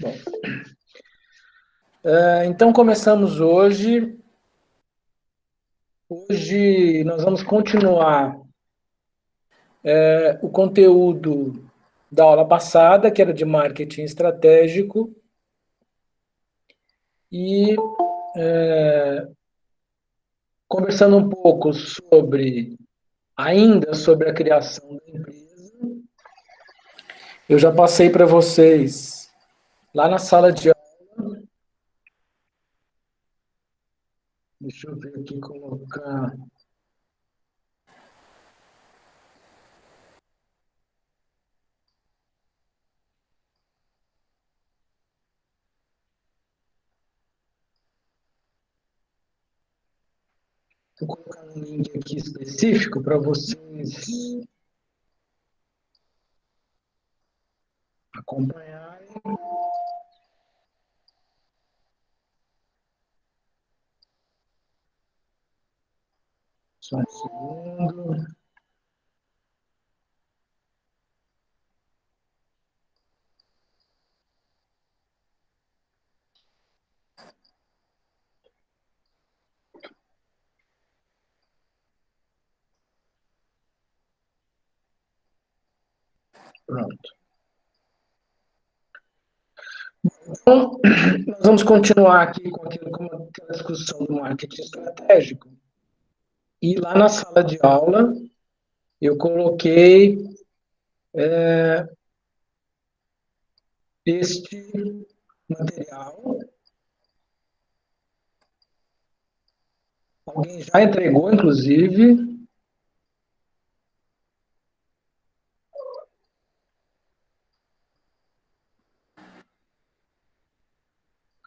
Bom, então começamos hoje. Hoje nós vamos continuar o conteúdo da aula passada, que era de marketing estratégico, e conversando um pouco ainda sobre a criação da empresa. Eu já passei para vocês lá na sala de aula. Deixa eu ver aqui, colocar. Vou colocar um link aqui específico para vocês acompanharem. Só um segundo. Pronto. Então, nós vamos continuar aqui com aquela discussão do marketing estratégico. E lá na sala de aula, eu coloquei este material. Alguém já entregou, inclusive.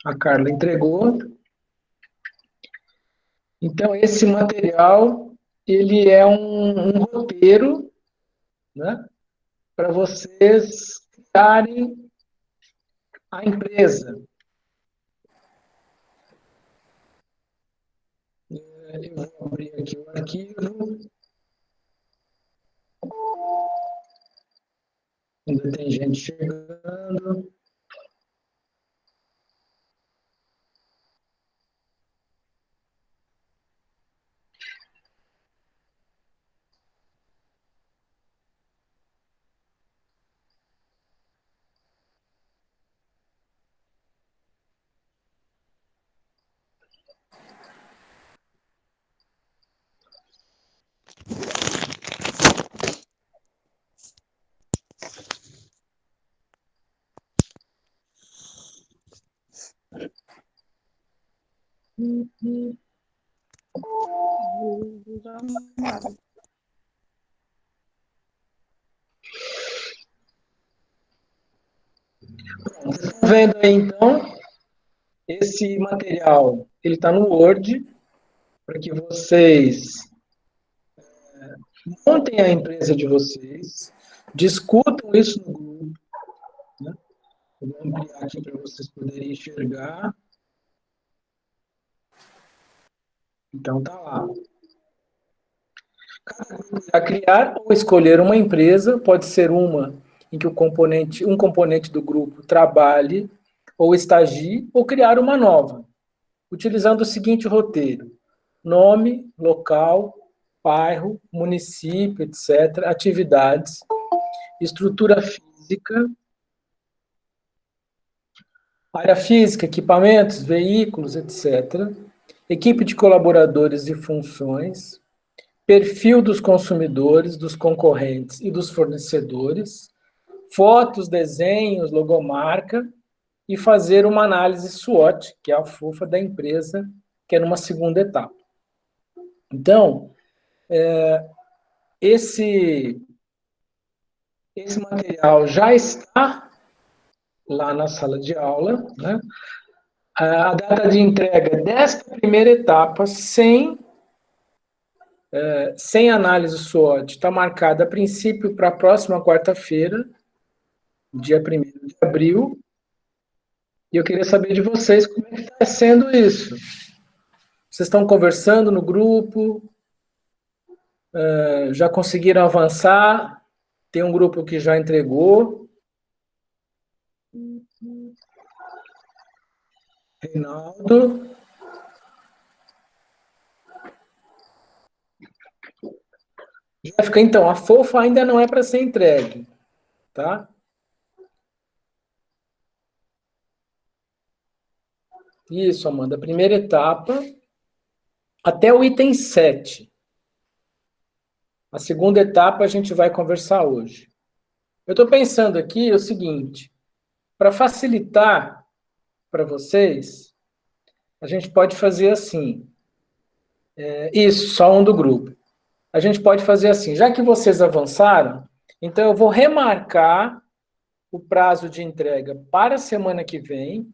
A Carla entregou. Então, esse material, ele é um roteiro, né, para vocês criarem a empresa. Eu vou abrir aqui o arquivo. Ainda tem gente chegando. Vocês estão vendo aí, então, esse material, ele está no Word, para que vocês montem a empresa de vocês, discutam isso no grupo, né? Eu vou ampliar aqui para vocês poderem enxergar. Então, tá lá. A criar ou escolher uma empresa, pode ser uma em que um componente do grupo trabalhe ou estagie, ou criar uma nova, utilizando o seguinte roteiro: nome, local, bairro, município, etc., atividades, estrutura física, área física, equipamentos, veículos, etc., equipe de colaboradores e funções, perfil dos consumidores, dos concorrentes e dos fornecedores, fotos, desenhos, logomarca, e fazer uma análise SWOT, que é a FUFA da empresa, que é numa segunda etapa. Então, esse material já está lá na sala de aula, né? A data de entrega desta primeira etapa, sem análise SWOT, está marcada a princípio para a próxima quarta-feira, dia 1º de abril, e eu queria saber de vocês como é que está sendo isso. Vocês estão conversando no grupo? Já conseguiram avançar? Tem um grupo que já entregou. Reinaldo. Jéssica, então, a FOFA ainda não é para ser entregue, tá? Isso, Amanda. Primeira etapa, até o item 7. A segunda etapa a gente vai conversar hoje. Eu estou pensando aqui o seguinte, para facilitar para vocês, a gente pode fazer assim. Isso, só um do grupo. A gente pode fazer assim, já que vocês avançaram, então eu vou remarcar o prazo de entrega para a semana que vem,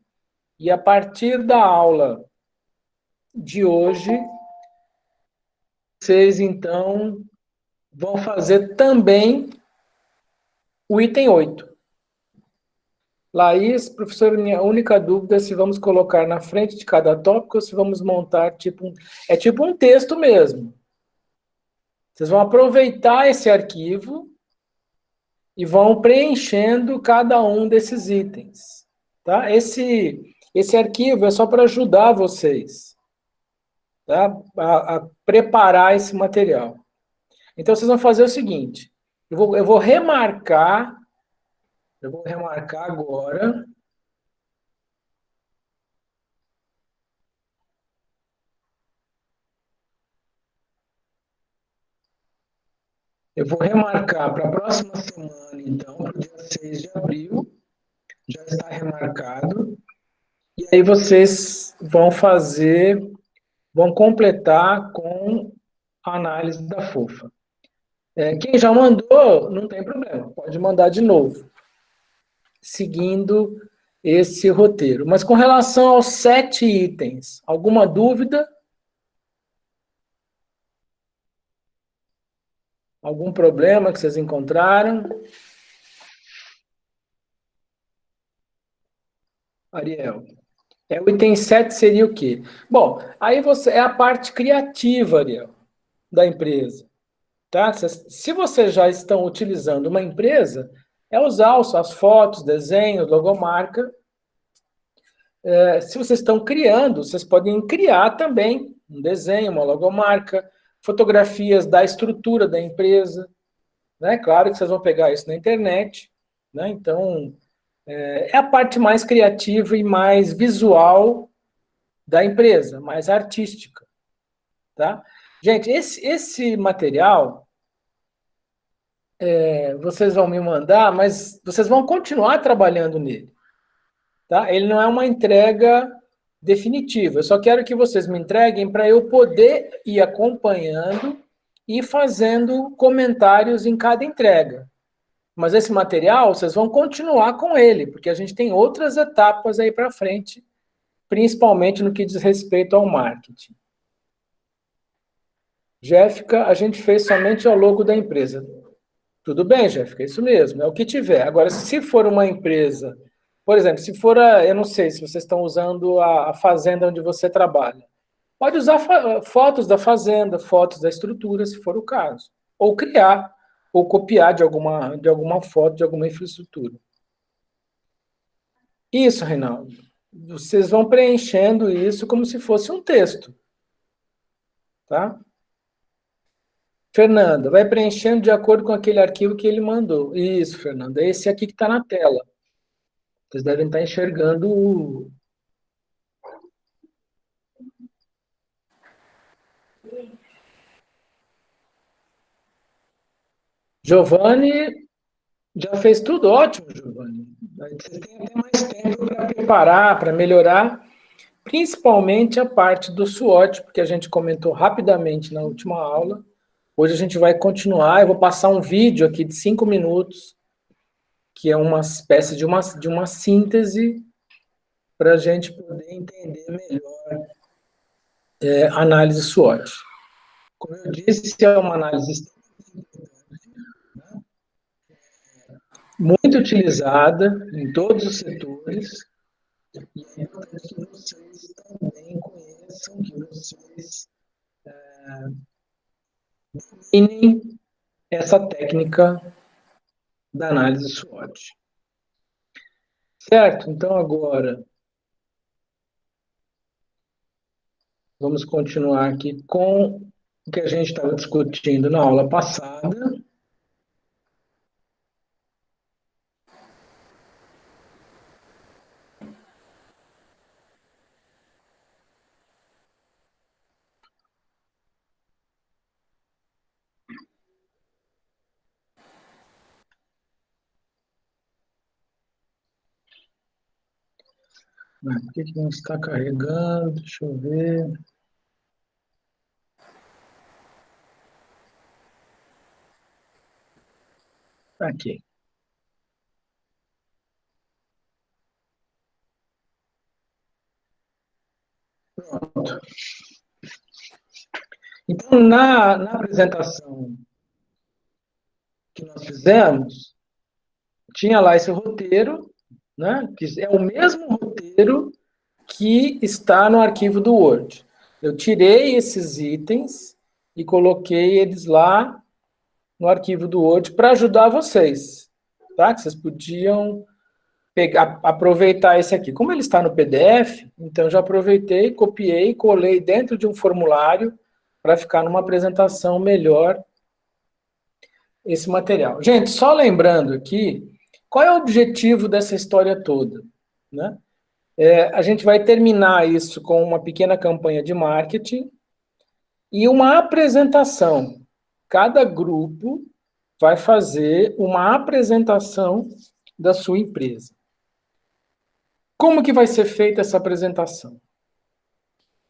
e a partir da aula de hoje, vocês então vão fazer também o item 8. Laís, professor, minha única dúvida é se vamos colocar na frente de cada tópico ou se vamos montar é tipo um texto mesmo. Vocês vão aproveitar esse arquivo e vão preenchendo cada um desses itens. Tá? Esse arquivo é só para ajudar vocês, tá? A preparar esse material. Então, vocês vão fazer o seguinte, eu vou remarcar agora. Eu vou remarcar para a próxima semana, então, para o dia 6 de abril, já está remarcado. E aí vocês vão completar com a análise da FOFA. Quem já mandou, não tem problema, pode mandar de novo, seguindo esse roteiro. Mas com relação aos 7 itens, alguma dúvida? Algum problema que vocês encontraram? Ariel. O item 7 seria o quê? Bom, aí é a parte criativa, Ariel, da empresa. Tá? Se vocês já estão utilizando uma empresa, é usar as fotos, desenhos, logomarca. Se vocês estão criando, vocês podem criar também um desenho, uma logomarca, fotografias da estrutura da empresa. Né? Claro que vocês vão pegar isso na internet. Né? Então, é a parte mais criativa e mais visual da empresa, mais artística. Tá? Gente, esse material vocês vão me mandar, mas vocês vão continuar trabalhando nele. Tá? Ele não é uma entrega definitiva. Eu só quero que vocês me entreguem para eu poder ir acompanhando e fazendo comentários em cada entrega. Mas esse material, vocês vão continuar com ele, porque a gente tem outras etapas aí para frente, principalmente no que diz respeito ao marketing. Jéssica, a gente fez somente o logo da empresa. Tudo bem, Jéssica, isso mesmo, é o que tiver. Agora, se for uma empresa, por exemplo, se for eu não sei se vocês estão usando a fazenda onde você trabalha. Pode usar fotos da fazenda, fotos da estrutura, se for o caso. Ou criar, ou copiar de alguma foto, de alguma infraestrutura. Isso, Reinaldo. Vocês vão preenchendo isso como se fosse um texto. Tá? Fernanda, vai preenchendo de acordo com aquele arquivo que ele mandou. Isso, Fernanda. É esse aqui que está na tela. Vocês devem estar enxergando o... Giovanni já fez tudo ótimo, Giovanni. Você tem até mais tempo para preparar, para melhorar, principalmente a parte do SWOT, porque a gente comentou rapidamente na última aula. Hoje a gente vai continuar, eu vou passar um vídeo aqui de 5 minutos, que é uma espécie de uma síntese para a gente poder entender melhor análise SWOT. Como eu disse, é uma análise muito utilizada em todos os setores, e é importante que vocês também conheçam, que vocês dominem essa técnica da análise SWOT. Certo? Então, agora, Vamos continuar aqui com o que a gente estava discutindo na aula passada. Por que não está carregando? Deixa eu ver. Aqui. Pronto. Então, na apresentação que nós fizemos, tinha lá esse roteiro, né, que é o mesmo roteiro que está no arquivo do Word. Eu tirei esses itens e coloquei eles lá no arquivo do Word para ajudar vocês, tá? Que vocês podiam aproveitar esse aqui. Como ele está no PDF, então eu já aproveitei, copiei, colei dentro de um formulário para ficar numa apresentação melhor esse material. Gente, só lembrando aqui, qual é o objetivo dessa história toda, né? A gente vai terminar isso com uma pequena campanha de marketing e uma apresentação. Cada grupo vai fazer uma apresentação da sua empresa. Como que vai ser feita essa apresentação?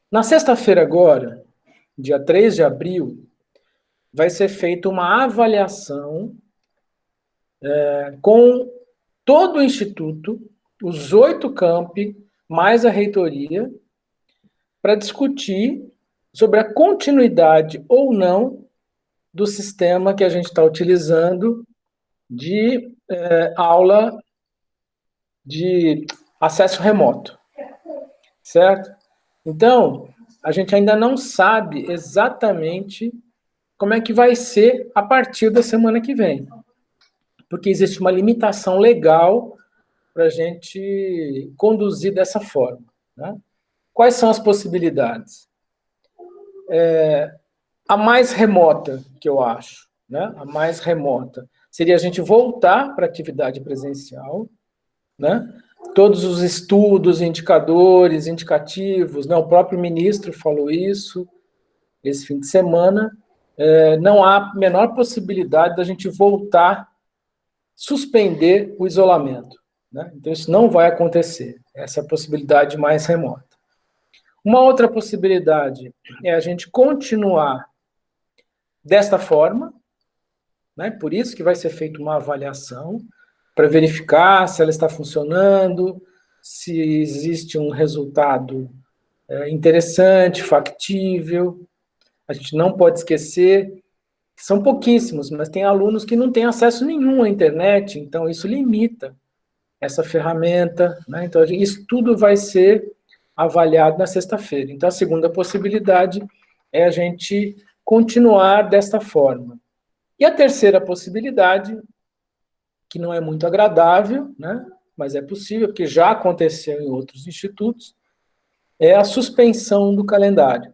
Na sexta-feira agora, dia 3 de abril, vai ser feita uma avaliação com todo o Instituto, os 8 campi, mais a reitoria, para discutir sobre a continuidade ou não do sistema que a gente está utilizando de aula de acesso remoto, certo? Então, a gente ainda não sabe exatamente como é que vai ser a partir da semana que vem, porque existe uma limitação legal para a gente conduzir dessa forma, né? Quais são as possibilidades? A mais remota, que eu acho, né? A mais remota, seria a gente voltar para a atividade presencial, né? Todos os estudos, indicadores, indicativos, né? O próprio ministro falou isso esse fim de semana, não há a menor possibilidade da gente voltar, suspender o isolamento, né? Então, isso não vai acontecer, essa é a possibilidade mais remota. Uma outra possibilidade é a gente continuar desta forma, né? Por isso que vai ser feita uma avaliação, para verificar se ela está funcionando, se existe um resultado interessante, factível. A gente não pode esquecer que são pouquíssimos, mas tem alunos que não têm acesso nenhum à internet, então isso limita essa ferramenta, né? Então, isso tudo vai ser avaliado na sexta-feira. Então, a segunda possibilidade é a gente continuar desta forma. E a terceira possibilidade, que não é muito agradável, né? Mas é possível, porque já aconteceu em outros institutos, é a suspensão do calendário.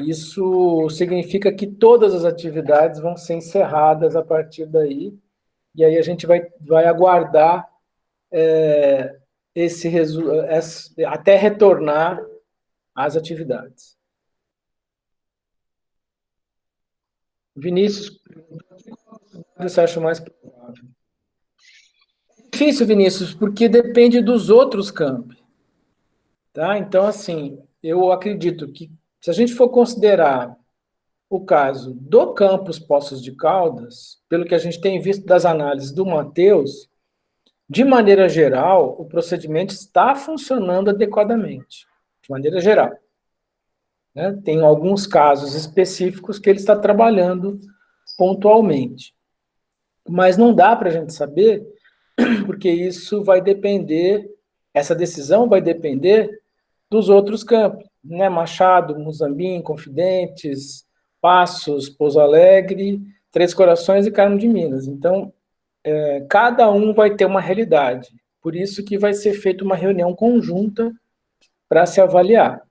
Isso significa que todas as atividades vão ser encerradas a partir daí, e aí a gente vai aguardar até retornar às atividades. Vinícius, você acha mais provável? Difícil, Vinícius, porque depende dos outros campos. Tá? Então, assim, eu acredito que se a gente for considerar o caso do campus Poços de Caldas, pelo que a gente tem visto das análises do Matheus, de maneira geral, o procedimento está funcionando adequadamente, de maneira geral. Né? Tem alguns casos específicos que ele está trabalhando pontualmente. Mas não dá para a gente saber, porque isso vai depender, essa decisão vai depender dos outros campos, né? Machado, Muzambinho, Confidentes, Passos, Pouso Alegre, Três Corações e Carmo de Minas. Então, cada um vai ter uma realidade. Por isso que vai ser feita uma reunião conjunta para se avaliar.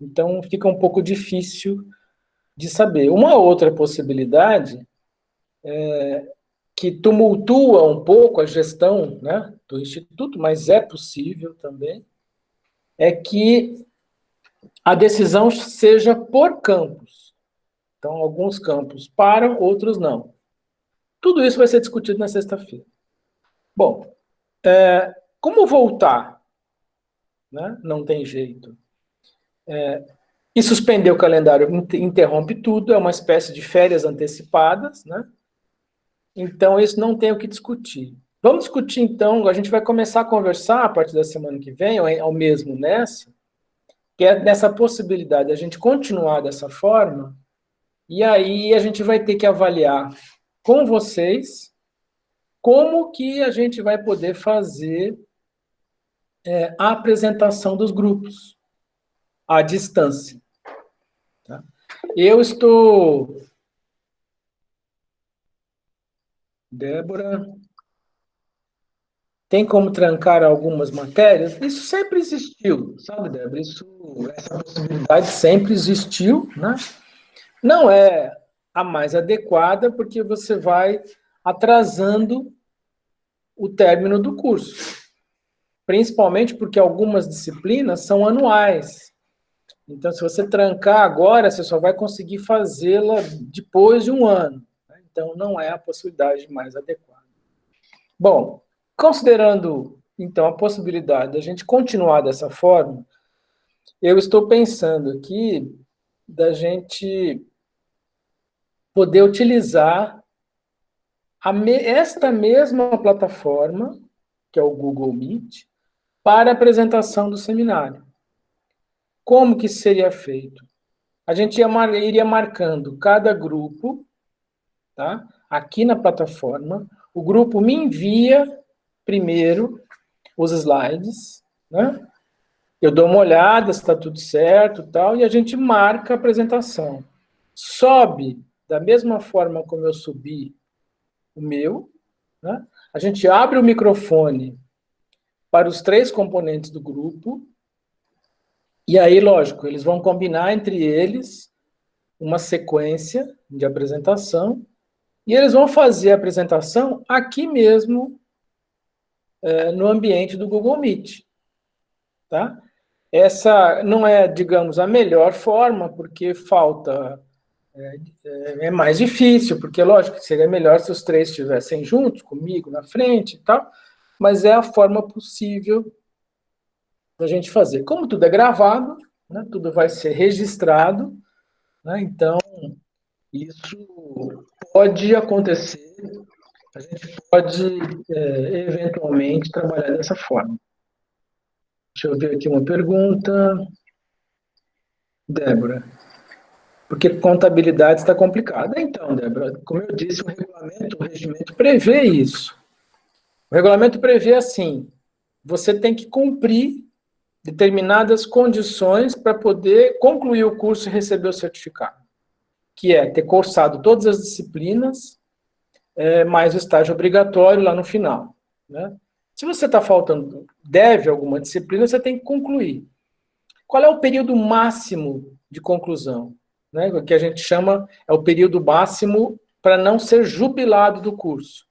Então, fica um pouco difícil de saber. Uma outra possibilidade, que tumultua um pouco a gestão, né, do Instituto, mas é possível também, é que a decisão seja por campus. Então, alguns campos param, outros não. Tudo isso vai ser discutido na sexta-feira. Bom, como voltar? Né? Não tem jeito. E suspender o calendário interrompe tudo, é uma espécie de férias antecipadas, né? Então, isso não tem o que discutir. Vamos discutir, então, a gente vai começar a conversar a partir da semana que vem, ou mesmo nessa, que é nessa possibilidade de a gente continuar dessa forma, e aí a gente vai ter que avaliar com vocês como que a gente vai poder fazer a apresentação dos grupos à distância. Tá? Eu estou... Débora... Tem como trancar algumas matérias? Isso sempre existiu, sabe, Débora? Essa possibilidade sempre existiu, né? Não é a mais adequada, porque você vai atrasando o término do curso. Principalmente porque algumas disciplinas são anuais. Então, se você trancar agora, você só vai conseguir fazê-la depois de um ano. Então, não é a possibilidade mais adequada. Bom, considerando, então, a possibilidade de a gente continuar dessa forma, eu estou pensando aqui da gente poder utilizar esta mesma plataforma, que é o Google Meet, para a apresentação do seminário. Como que isso seria feito? A gente iria marcando cada grupo, tá? Aqui na plataforma. O grupo me envia primeiro os slides, né? Eu dou uma olhada se está tudo certo, tal, e a gente marca a apresentação. Sobe da mesma forma como eu subi o meu, né? A gente abre o microfone para os 3 componentes do grupo, e aí, lógico, eles vão combinar entre eles uma sequência de apresentação, e eles vão fazer a apresentação aqui mesmo, no ambiente do Google Meet. Tá? Essa não é, digamos, a melhor forma, porque falta... É mais difícil, porque, lógico, seria melhor se os 3 estivessem juntos, comigo, na frente e tal, mas é a forma possível da gente fazer. Como tudo é gravado, né, tudo vai ser registrado, né, então isso pode acontecer, a gente pode eventualmente trabalhar dessa forma. Deixa eu ver aqui uma pergunta. Débora, porque contabilidade está complicada. Então, Débora, como eu disse, o regimento prevê isso. O regulamento prevê assim, você tem que cumprir determinadas condições para poder concluir o curso e receber o certificado, que é ter cursado todas as disciplinas, mais o estágio obrigatório lá no final. Né? Se você está faltando, deve alguma disciplina, você tem que concluir. Qual é o período máximo de conclusão? Né? O que a gente chama é o período máximo para não ser jubilado do curso.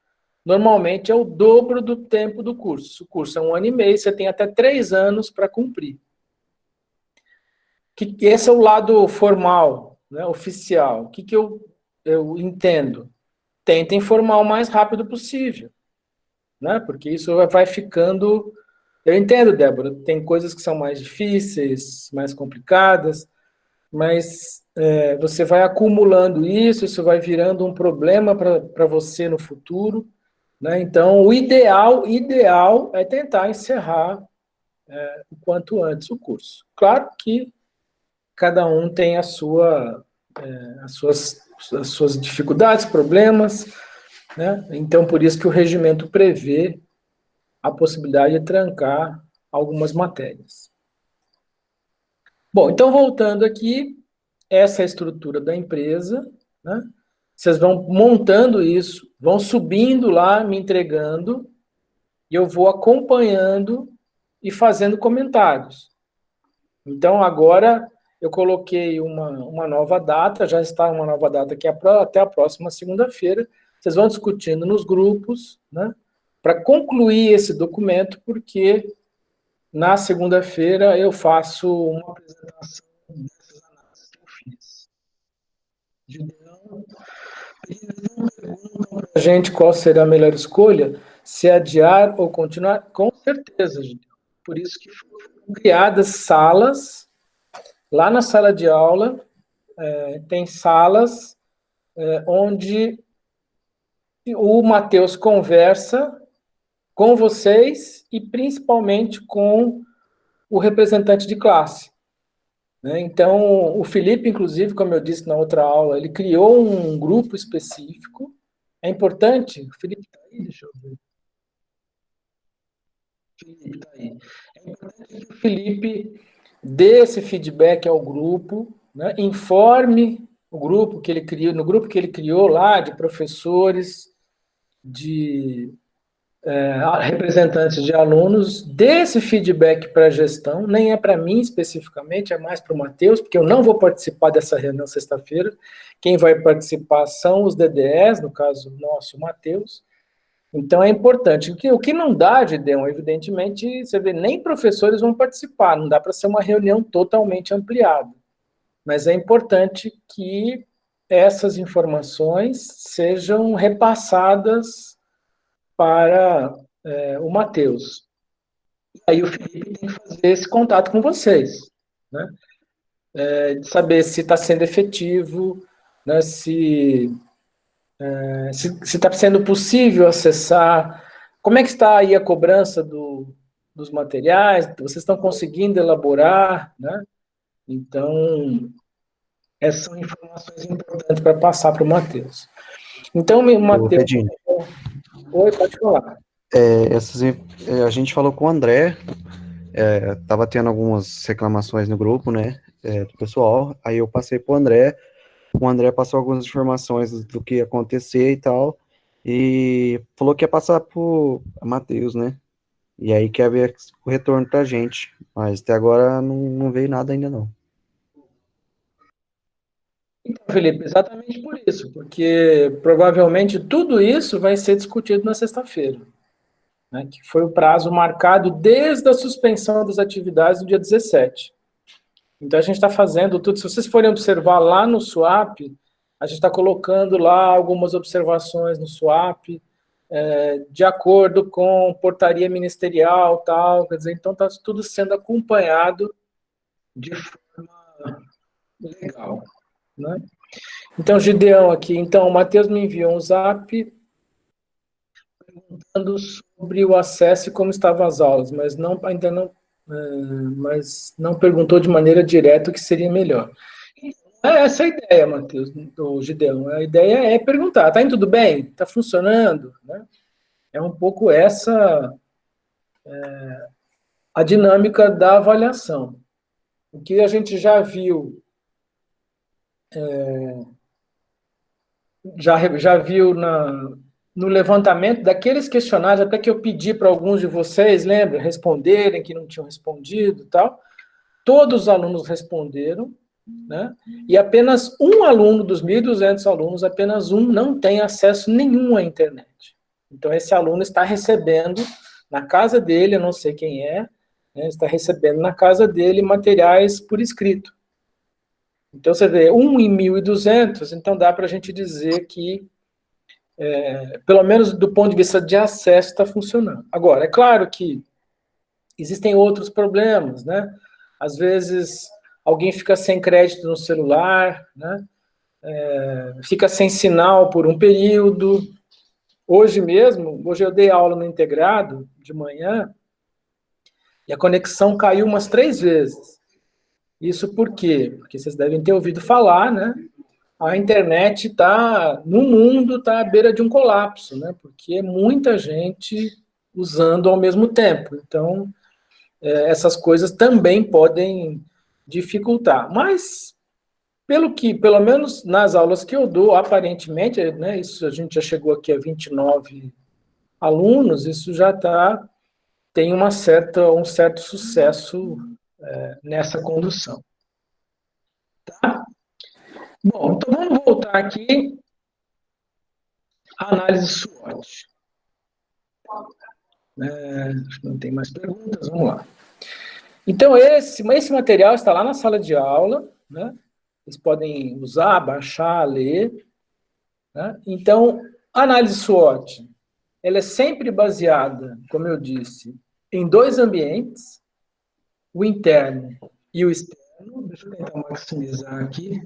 Normalmente é o dobro do tempo do curso. O curso é 1 ano e meio, você tem até 3 anos para cumprir. Esse é o lado formal, né, oficial. O que eu entendo? Tentem formar o mais rápido possível, né, porque isso vai ficando... Eu entendo, Débora, tem coisas que são mais difíceis, mais complicadas, mas você vai acumulando isso vai virando um problema para você no futuro. Né? Então, o ideal é tentar encerrar o quanto antes o curso. Claro que cada um tem as suas dificuldades, problemas, né? Então, por isso que o regimento prevê a possibilidade de trancar algumas matérias. Bom, então, voltando aqui, essa é a estrutura da empresa, né? Vocês vão montando isso, vão subindo lá, me entregando, e eu vou acompanhando e fazendo comentários. Então, agora, eu coloquei uma nova data, já está uma nova data que é até a próxima segunda-feira. Vocês vão discutindo nos grupos, né, para concluir esse documento, porque na segunda-feira eu faço uma apresentação dessas análises que eu fiz. Gideão, perguntam para a gente qual será a melhor escolha, se adiar ou continuar, com certeza, Gideão. Por isso que foram criadas salas, lá na sala de aula, tem salas onde o Matheus conversa com vocês e principalmente com o representante de classe. Né? Então, o Felipe, inclusive, como eu disse na outra aula, ele criou um grupo específico. É importante, o Felipe está aí, deixa eu ver. O Felipe está aí. É importante que o Felipe dê esse feedback ao grupo, né? Informe o grupo que ele criou, no grupo que ele criou lá, de professores, de representantes de alunos, dê esse feedback para a gestão, nem é para mim especificamente, é mais para o Matheus, porque eu não vou participar dessa reunião sexta-feira, quem vai participar são os DDEs, no caso nosso, o Matheus. Então é importante. O que não dá, Gideon, evidentemente, você vê, nem professores vão participar, não dá para ser uma reunião totalmente ampliada. Mas é importante que essas informações sejam repassadas para o Matheus. Aí o Felipe tem que fazer esse contato com vocês, né? De saber se está sendo efetivo, né? Se está sendo possível acessar, como é que está aí a cobrança dos materiais, vocês estão conseguindo elaborar, né? Então, essas são informações importantes para passar para o Matheus. Então, o Matheus... Oi, pode falar. A gente falou com o André, tava tendo algumas reclamações no grupo, né, do pessoal, aí eu passei pro André, o André passou algumas informações do que ia acontecer e tal, e falou que ia passar pro Matheus, né, e aí quer ver o retorno pra gente, mas até agora não veio nada ainda não. Então, Felipe, exatamente por isso, porque provavelmente tudo isso vai ser discutido na sexta-feira, né, que foi o prazo marcado desde a suspensão das atividades no dia 17. Então, a gente está fazendo tudo. Se vocês forem observar lá no SWAP, a gente está colocando lá algumas observações no SWAP, de acordo com portaria ministerial, tal, quer dizer, então está tudo sendo acompanhado de forma legal, né? Então, Gideão aqui, então, o Matheus me enviou um zap perguntando sobre o acesso e como estavam as aulas, mas ainda não, mas não perguntou de maneira direta o que seria melhor. Essa é a ideia, Matheus, do Gideão. A ideia é perguntar, tá indo tudo bem? Tá funcionando? Né? É um pouco essa a dinâmica da avaliação. O que a gente já viu já viu no levantamento daqueles questionários, até que eu pedi para alguns de vocês, lembra, responderem, que não tinham respondido e tal. Todos os alunos responderam, né? E apenas um aluno dos 1.200 alunos, apenas um não tem acesso nenhum à internet. Então, esse aluno está recebendo na casa dele, eu não sei quem é, né, está recebendo na casa dele materiais por escrito. Então, você vê, 1 em 1.200, então dá para a gente dizer que, pelo menos do ponto de vista de acesso, está funcionando. Agora, é claro que existem outros problemas, né? Às vezes, alguém fica sem crédito no celular, né? Fica sem sinal por um período. Hoje eu dei aula no integrado, de manhã, e a conexão caiu umas 3 vezes. Isso por quê? Porque vocês devem ter ouvido falar, né? A internet no mundo está à beira de um colapso, né? Porque é muita gente usando ao mesmo tempo. Então, essas coisas também podem dificultar. Mas, pelo menos nas aulas que eu dou, aparentemente, né, isso a gente já chegou aqui a 29 alunos, isso já tem um certo sucesso nessa condução. Tá? Bom, então vamos voltar aqui à análise SWOT. Acho que não tem mais perguntas, vamos lá. Então, esse material está lá na sala de aula, né? Vocês podem usar, baixar, ler. Né? Então, a análise SWOT, ela é sempre baseada, como eu disse, em dois ambientes, o interno e o externo. Deixa eu tentar maximizar aqui,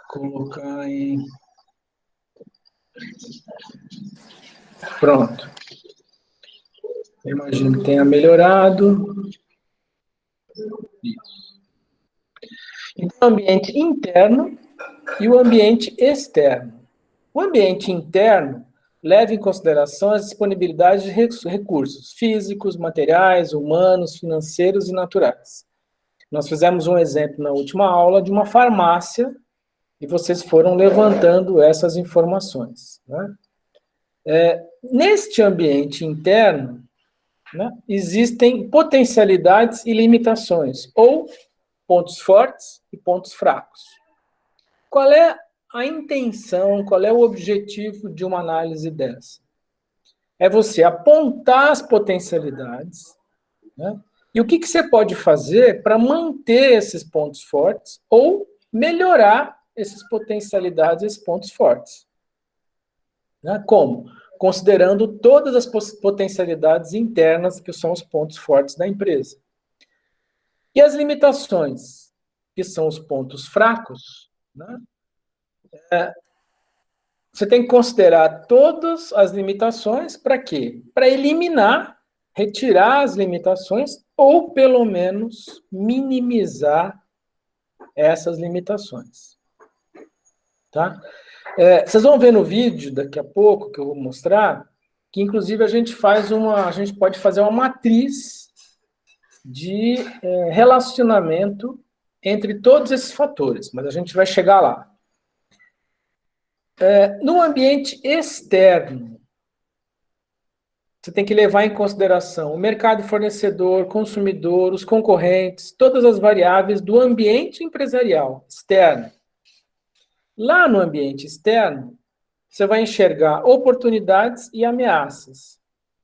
colocar em... Pronto. Eu imagino que tenha melhorado. Isso. Então, o ambiente interno e o ambiente externo. O ambiente interno leva em consideração as disponibilidades de recursos físicos, materiais, humanos, financeiros e naturais. Nós fizemos um exemplo na última aula de uma farmácia e vocês foram levantando essas informações. Né? Neste ambiente interno, né, existem potencialidades e limitações, ou pontos fortes e pontos fracos. Qual é a intenção, qual é o objetivo de uma análise dessa? É você apontar as potencialidades, né? E o que você pode fazer para manter esses pontos fortes ou melhorar essas potencialidades, esses pontos fortes. Né? Como? Considerando todas as potencialidades internas que são os pontos fortes da empresa. E as limitações, que são os pontos fracos, né? Você tem que considerar todas as limitações para quê? Para eliminar, retirar as limitações ou, pelo menos, minimizar essas limitações. Tá? Vocês vão ver no vídeo, daqui a pouco, que eu vou mostrar, que, inclusive, a gente pode fazer uma matriz de relacionamento entre todos esses fatores, mas a gente vai chegar lá. No ambiente externo, você tem que levar em consideração o mercado fornecedor, consumidor, os concorrentes, todas as variáveis do ambiente empresarial externo. Lá no ambiente externo, você vai enxergar oportunidades e ameaças.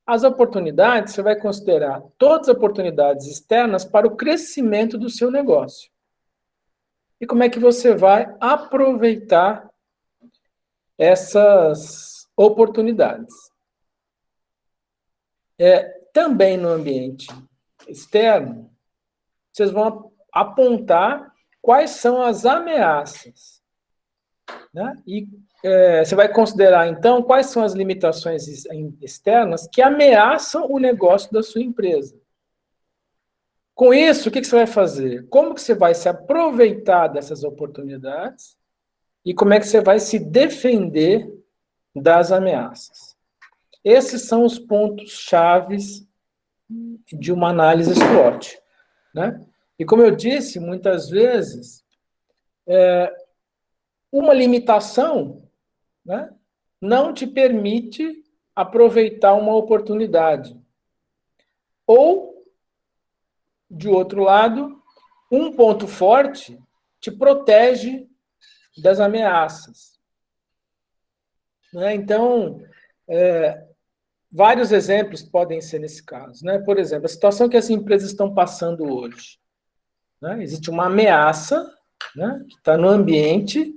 As oportunidades, você vai considerar todas as oportunidades externas para o crescimento do seu negócio. E como é que você vai aproveitar essas oportunidades? Também no ambiente externo, vocês vão apontar quais são as ameaças. Né? E você vai considerar, então, quais são as limitações externas que ameaçam o negócio da sua empresa. Com isso, o que você vai fazer? Como que você vai se aproveitar dessas oportunidades e como é que você vai se defender das ameaças? Esses são os pontos chaves de uma análise SWOT. Né? E como eu disse, muitas vezes, uma limitação, né, não te permite aproveitar uma oportunidade. Ou, de outro lado, um ponto forte te protege das ameaças. Né? Então, vários exemplos podem ser nesse caso. Né? Por exemplo, a situação que as empresas estão passando hoje. Né? Existe uma ameaça, né, que está no ambiente,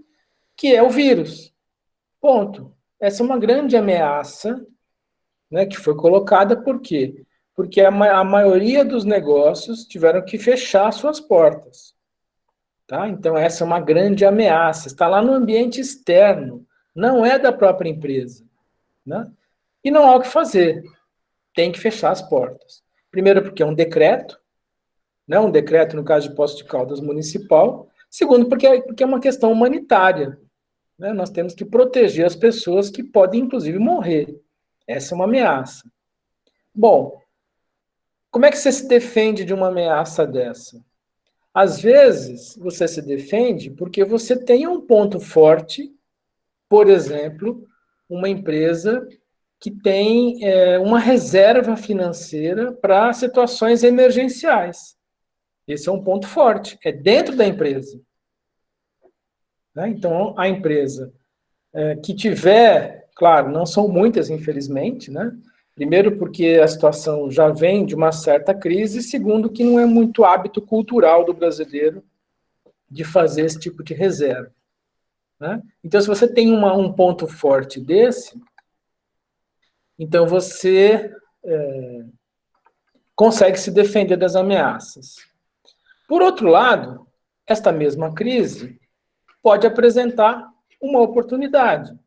que é o vírus. Ponto. Essa é uma grande ameaça, né, que foi colocada, por quê? Porque a maioria dos negócios tiveram que fechar suas portas. Tá? Então, essa é uma grande ameaça. Está lá no ambiente externo, não é da própria empresa. Né? E não há o que fazer. Tem que fechar as portas. Primeiro, porque é um decreto, né? Um decreto, no caso de Poços de Caldas municipal. Segundo, porque é uma questão humanitária. Né? Nós temos que proteger as pessoas que podem, inclusive, morrer. Essa é uma ameaça. Bom, como é que você se defende de uma ameaça dessa? Às vezes, você se defende porque você tem um ponto forte, por exemplo, uma empresa que tem uma reserva financeira para situações emergenciais. Esse é um ponto forte, é dentro da empresa. né? Então, a empresa que tiver, claro, não são muitas, infelizmente, né? Primeiro, porque a situação já vem de uma certa crise, segundo, que não é muito hábito cultural do brasileiro de fazer esse tipo de reserva, né? Então, se você tem um ponto forte desse, então você consegue se defender das ameaças. Por outro lado, esta mesma crise pode apresentar uma oportunidade,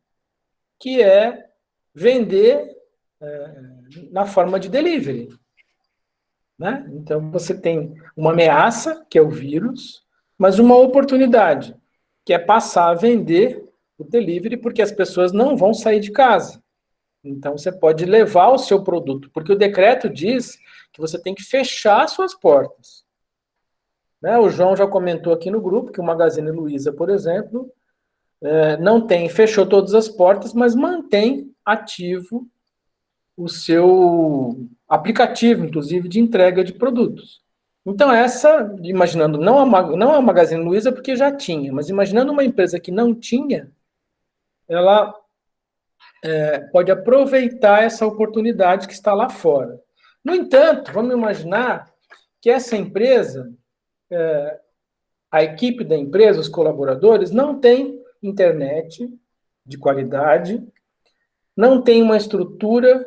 que é vender na forma de delivery, né? Então, você tem uma ameaça, que é o vírus, mas uma oportunidade, que é passar a vender o delivery, porque as pessoas não vão sair de casa. Então, você pode levar o seu produto, porque o decreto diz que você tem que fechar suas portas, né? O João já comentou aqui no grupo que o Magazine Luiza, por exemplo, não tem, fechou todas as portas, mas mantém ativo o seu aplicativo, inclusive, de entrega de produtos. Então, imaginando, não a Magazine Luiza, porque já tinha, mas imaginando uma empresa que não tinha, ela pode aproveitar essa oportunidade que está lá fora. No entanto, vamos imaginar que essa empresa, a equipe da empresa, os colaboradores, não tem internet de qualidade, não tem uma estrutura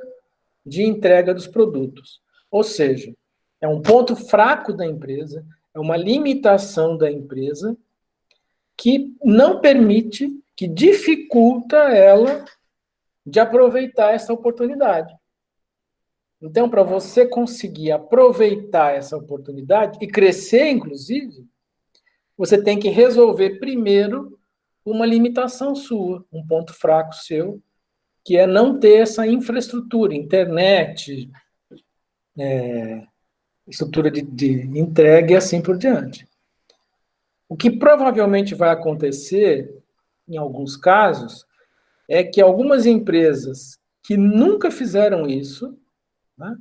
de entrega dos produtos. Ou seja, é um ponto fraco da empresa, é uma limitação da empresa que não permite, que dificulta ela de aproveitar essa oportunidade. Então, para você conseguir aproveitar essa oportunidade e crescer, inclusive, você tem que resolver primeiro uma limitação sua, um ponto fraco seu, que é não ter essa infraestrutura, internet, estrutura de entrega e assim por diante. O que provavelmente vai acontecer, em alguns casos, é que algumas empresas que nunca fizeram isso, né,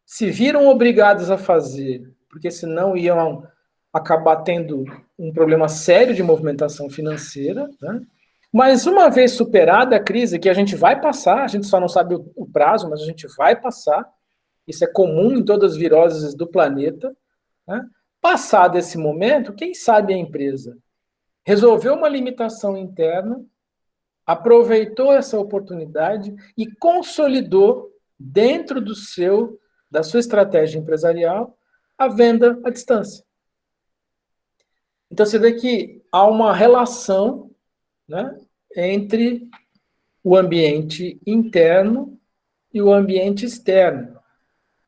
se viram obrigadas a fazer, porque senão iam acabar tendo um problema sério de movimentação financeira, né? Mas uma vez superada a crise, que a gente vai passar, a gente só não sabe o prazo, mas a gente vai passar, isso é comum em todas as viroses do planeta, né? Passado esse momento, quem sabe a empresa resolveu uma limitação interna, aproveitou essa oportunidade e consolidou dentro da sua estratégia empresarial a venda à distância. Então você vê que há uma relação, né, entre o ambiente interno e o ambiente externo,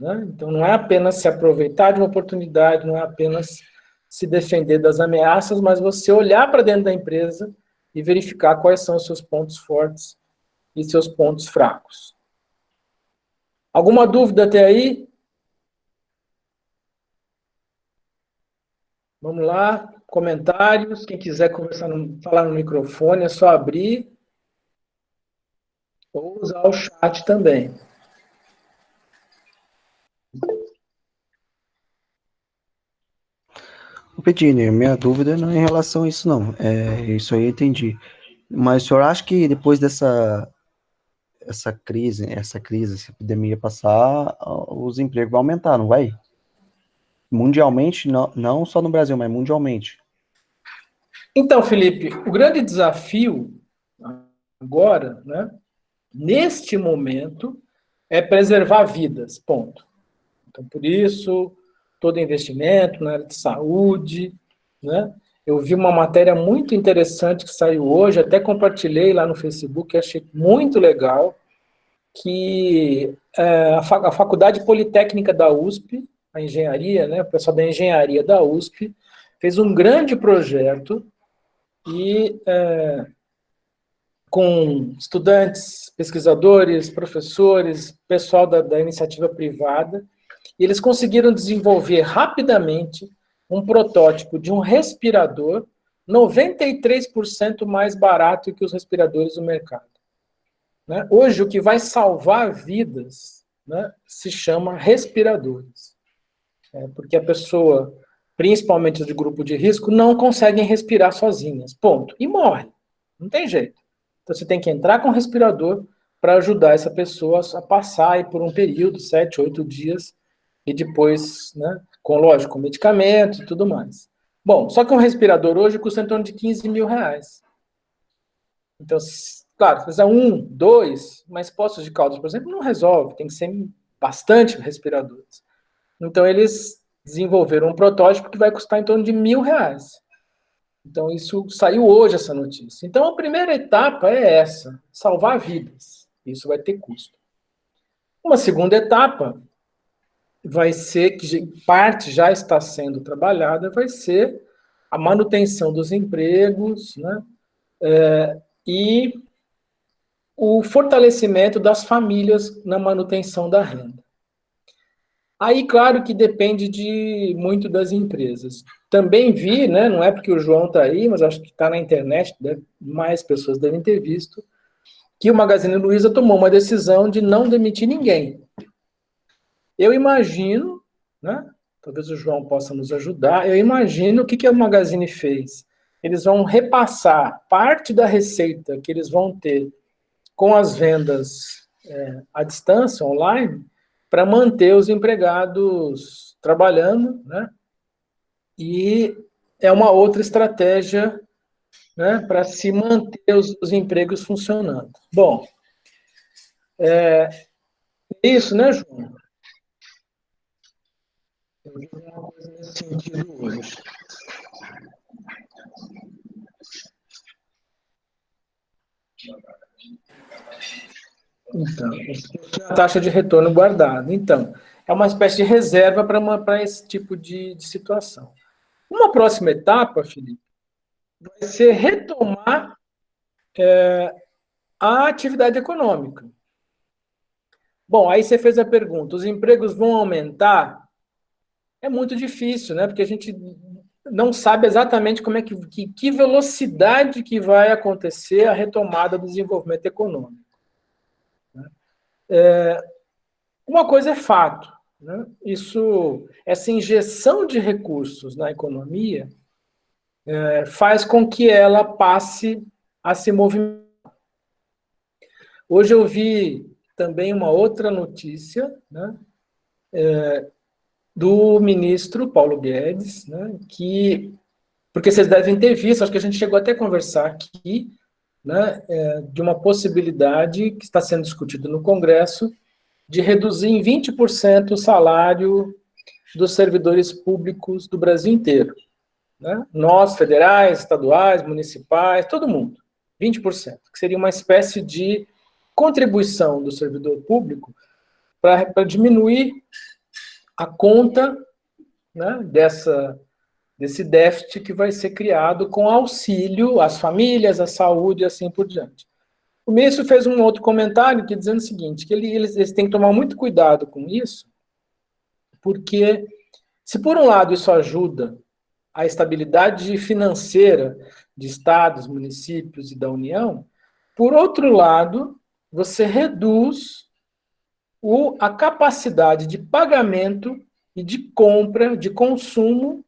né? Então não é apenas se aproveitar de uma oportunidade, não é apenas se defender das ameaças, mas você olhar para dentro da empresa e verificar quais são os seus pontos fortes e seus pontos fracos. Alguma dúvida até aí? Vamos lá, comentários. Quem quiser falar no microfone, é só abrir ou usar o chat também. O Pedini, minha dúvida não é em relação a isso, não. Isso aí eu entendi. Mas o senhor acha que depois essa epidemia passar, os empregos vão aumentar, não vai? Mundialmente, não só no Brasil, mas mundialmente. Então, Felipe, o grande desafio agora, né, neste momento, é preservar vidas, ponto. Então, por isso, todo investimento na área de saúde, né? Eu vi uma matéria muito interessante que saiu hoje, até compartilhei lá no Facebook, achei muito legal, que a Faculdade Politécnica da USP, a engenharia, né, o pessoal da engenharia da USP, fez um grande projeto e com estudantes, pesquisadores, professores, pessoal da iniciativa privada, e eles conseguiram desenvolver rapidamente um protótipo de um respirador 93% mais barato que os respiradores do mercado. Né? Hoje, o que vai salvar vidas, né, se chama respiradores. Porque a pessoa principalmente os de grupo de risco, não conseguem respirar sozinhas, ponto, e morrem, não tem jeito. Então você tem que entrar com respirador para ajudar essa pessoa a passar aí por um período, 7, 8 dias, e depois, né, lógico, com medicamento e tudo mais. Bom, só que um respirador hoje custa em torno de 15 mil reais. Então, claro, se fizer 1, 2, mas Poços de Caldas, por exemplo, não resolve, tem que ser bastante respiradores. Então, eles desenvolveram um protótipo que vai custar em torno de R$ 1.000. Então, isso saiu hoje, essa notícia. Então, a primeira etapa é essa, salvar vidas. Isso vai ter custo. Uma segunda etapa vai ser, que parte já está sendo trabalhada, vai ser a manutenção dos empregos, né? E o fortalecimento das famílias na manutenção da renda. Aí, claro que depende muito das empresas. Também vi, né, não é porque o João está aí, mas acho que está na internet, mais pessoas devem ter visto, que o Magazine Luiza tomou uma decisão de não demitir ninguém. Eu imagino, né, talvez o João possa nos ajudar, eu imagino o que a Magazine fez. Eles vão repassar parte da receita que eles vão ter com as vendas à distância, online, para manter os empregados trabalhando, né? E é uma outra estratégia, né, para se manter os empregos funcionando. Bom, isso, né, João? Eu vi uma coisa nesse sentido hoje. Então, a taxa de retorno guardada. Então, é uma espécie de reserva para esse tipo de situação. Uma próxima etapa, Felipe, vai ser retomar a atividade econômica. Bom, aí você fez a pergunta, os empregos vão aumentar? É muito difícil, né? Porque a gente não sabe exatamente como é que velocidade que vai acontecer a retomada do desenvolvimento econômico. Uma coisa é fato, né? Essa injeção de recursos na economia faz com que ela passe a se movimentar. Hoje eu vi também uma outra notícia, né, do ministro Paulo Guedes, né, porque vocês devem ter visto, acho que a gente chegou até a conversar aqui, né, de uma possibilidade que está sendo discutida no Congresso de reduzir em 20% o salário dos servidores públicos do Brasil inteiro. Né? Nós, federais, estaduais, municipais, todo mundo. 20%, que seria uma espécie de contribuição do servidor público para diminuir a conta, né, desse déficit que vai ser criado com auxílio às famílias, à saúde e assim por diante. O ministro fez um outro comentário dizendo o seguinte, que eles têm que tomar muito cuidado com isso, porque se por um lado isso ajuda a estabilidade financeira de estados, municípios e da União, por outro lado, você reduz a capacidade de pagamento e de compra, de consumo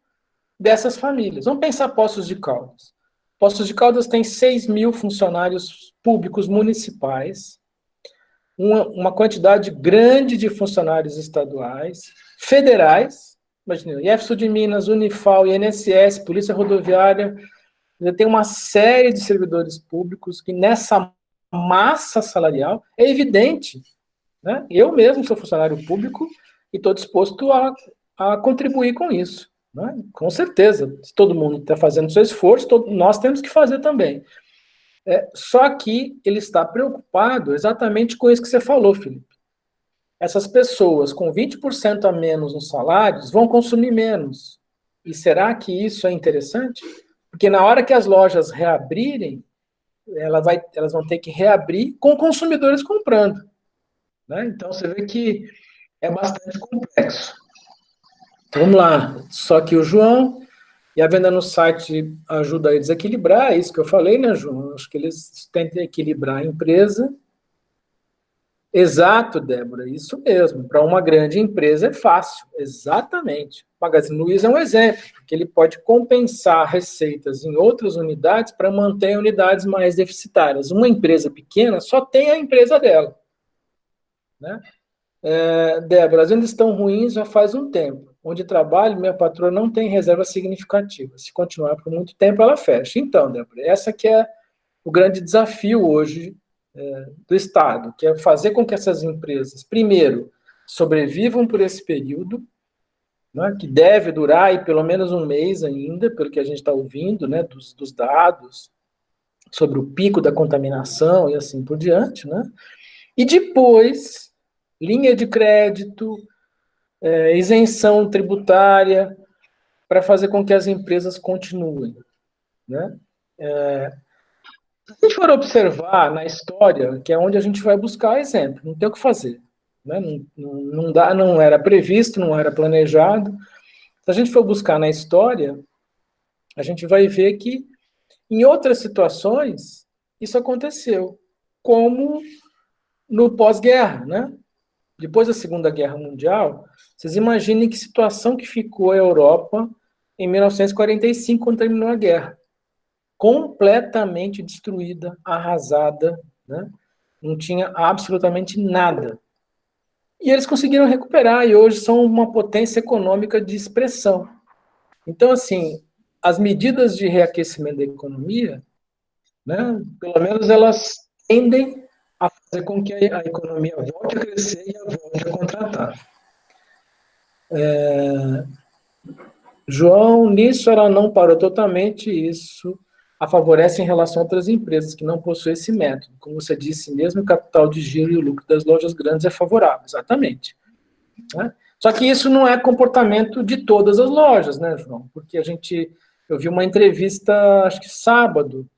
dessas famílias. Vamos pensar Poços de Caldas. Poços de Caldas tem 6 mil funcionários públicos municipais, uma quantidade grande de funcionários estaduais, federais, imagina, IEF de Minas, Unifal, INSS, Polícia Rodoviária, tem uma série de servidores públicos que nessa massa salarial é evidente, né? Eu mesmo sou funcionário público e estou disposto a contribuir com isso. Né? Com certeza, se todo mundo está fazendo seu esforço, nós temos que fazer também. Só que ele está preocupado exatamente com isso que você falou, Felipe. Essas pessoas com 20% a menos nos salários vão consumir menos. E será que isso é interessante? Porque na hora que as lojas reabrirem, elas vão ter que reabrir com consumidores comprando. Né? Então você vê que é bastante complexo. Então, vamos lá. Só que o João e a venda no site ajuda a desequilibrar, é isso que eu falei, né, João? Acho que eles tentam equilibrar a empresa Exato, Débora, isso mesmo. Para uma grande empresa é fácil, exatamente. O Magazine Luiza é um exemplo, porque ele pode compensar receitas em outras unidades para manter unidades mais deficitárias. Uma empresa pequena só tem a empresa dela, né? Débora, as vendas estão ruins já faz um tempo. Onde trabalho, minha patroa não tem reserva significativa. Se continuar por muito tempo, ela fecha. Então, Débora, essa que é o grande desafio hoje do Estado, que é fazer com que essas empresas, primeiro, sobrevivam por esse período, né, que deve durar aí pelo menos um mês ainda, pelo que a gente está ouvindo, né, dos dados sobre o pico da contaminação e assim por diante, né? E depois, linha de crédito, isenção tributária, para fazer com que as empresas continuem, né? Se a gente for observar na história, que é onde a gente vai buscar exemplo, não tem o que fazer, né? Não dá, não era previsto, não era planejado. Se a gente for buscar na história, a gente vai ver que em outras situações isso aconteceu, como no pós-guerra, né? Depois da Segunda Guerra Mundial, vocês imaginem que situação que ficou a Europa em 1945, quando terminou a guerra. Completamente destruída, arrasada, né? Não tinha absolutamente nada. E eles conseguiram recuperar, e hoje são uma potência econômica de expressão. Então, assim, as medidas de reaquecimento da economia, né, pelo menos elas tendem a fazer com que a economia volte a crescer e volte a contratar. João, nisso ela não parou totalmente, isso a favorece em relação a outras empresas que não possuem esse método. Como você disse mesmo, o capital de giro e o lucro das lojas grandes é favorável, exatamente. Né? Só que isso não é comportamento de todas as lojas, né, João? Porque eu vi uma entrevista, acho que sábado,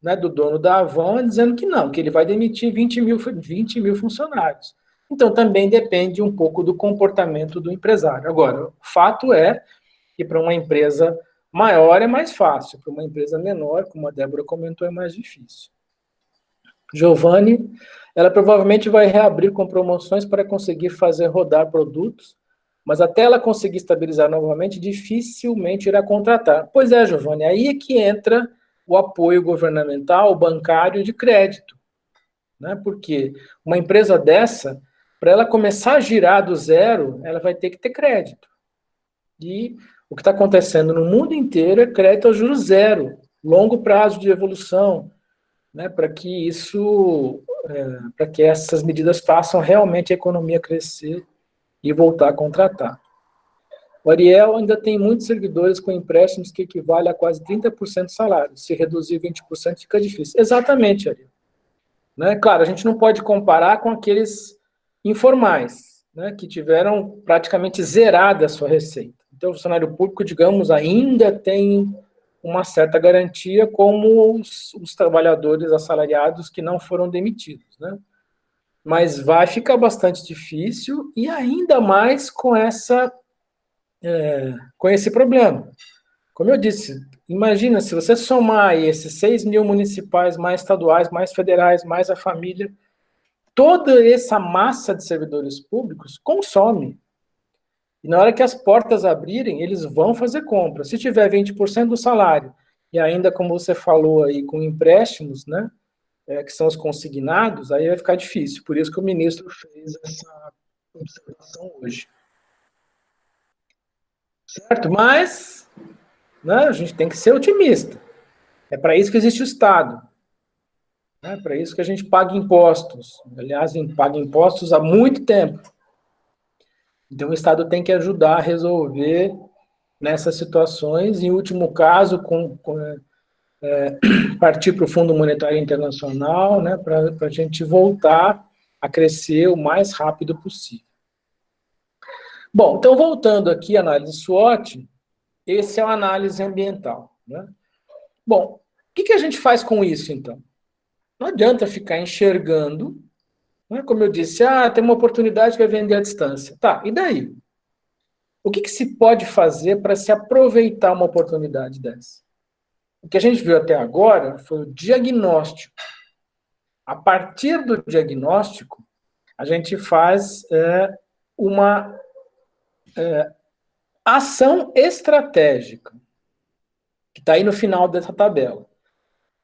né, do dono da Avon, dizendo que não, que ele vai demitir 20 mil funcionários. Então, também depende um pouco do comportamento do empresário. Agora, o fato é que para uma empresa maior é mais fácil, para uma empresa menor, como a Débora comentou, é mais difícil. Giovanni, ela provavelmente vai reabrir com promoções para conseguir fazer rodar produtos, mas até ela conseguir estabilizar novamente, dificilmente irá contratar. Pois é, Giovanni, aí é que entra o apoio governamental, bancário de crédito, né? Porque uma empresa dessa, para ela começar a girar do zero, ela vai ter que ter crédito. E o que está acontecendo no mundo inteiro é crédito a juros zero, longo prazo de evolução, né, para que para que essas medidas façam realmente a economia crescer e voltar a contratar. O Ariel ainda tem muitos servidores com empréstimos que equivalem a quase 30% do salário. Se reduzir 20% fica difícil. Exatamente, Ariel. Né? Claro, a gente não pode comparar com aqueles informais, né, que tiveram praticamente zerada a sua receita. Então, o funcionário público, digamos, ainda tem uma certa garantia, como os trabalhadores assalariados que não foram demitidos, né? Mas vai ficar bastante difícil, e ainda mais com esse problema. Como eu disse, imagina, se você somar aí esses 6 mil municipais, mais estaduais, mais federais, mais a família, toda essa massa de servidores públicos consome. E na hora que as portas abrirem, eles vão fazer compra. Se tiver 20% do salário, e ainda, como você falou aí, com empréstimos, né, que são os consignados, aí vai ficar difícil. Por isso que o ministro fez essa observação hoje. Certo? Mas, né, a gente tem que ser otimista. É para isso que existe o Estado. É para isso que a gente paga impostos. Aliás, paga impostos há muito tempo. Então, o Estado tem que ajudar a resolver nessas situações. Em último caso, partir para o Fundo Monetário Internacional, né, para a gente voltar a crescer o mais rápido possível. Bom, então, voltando aqui à análise SWOT, esse é a análise ambiental. Né? Bom, o que a gente faz com isso, então? Não adianta ficar enxergando, né, como eu disse, tem uma oportunidade que vai vender à distância. Tá, e daí? O que se pode fazer para se aproveitar uma oportunidade dessa? O que a gente viu até agora foi o diagnóstico. A partir do diagnóstico, A gente faz uma ação estratégica, que está aí no final dessa tabela.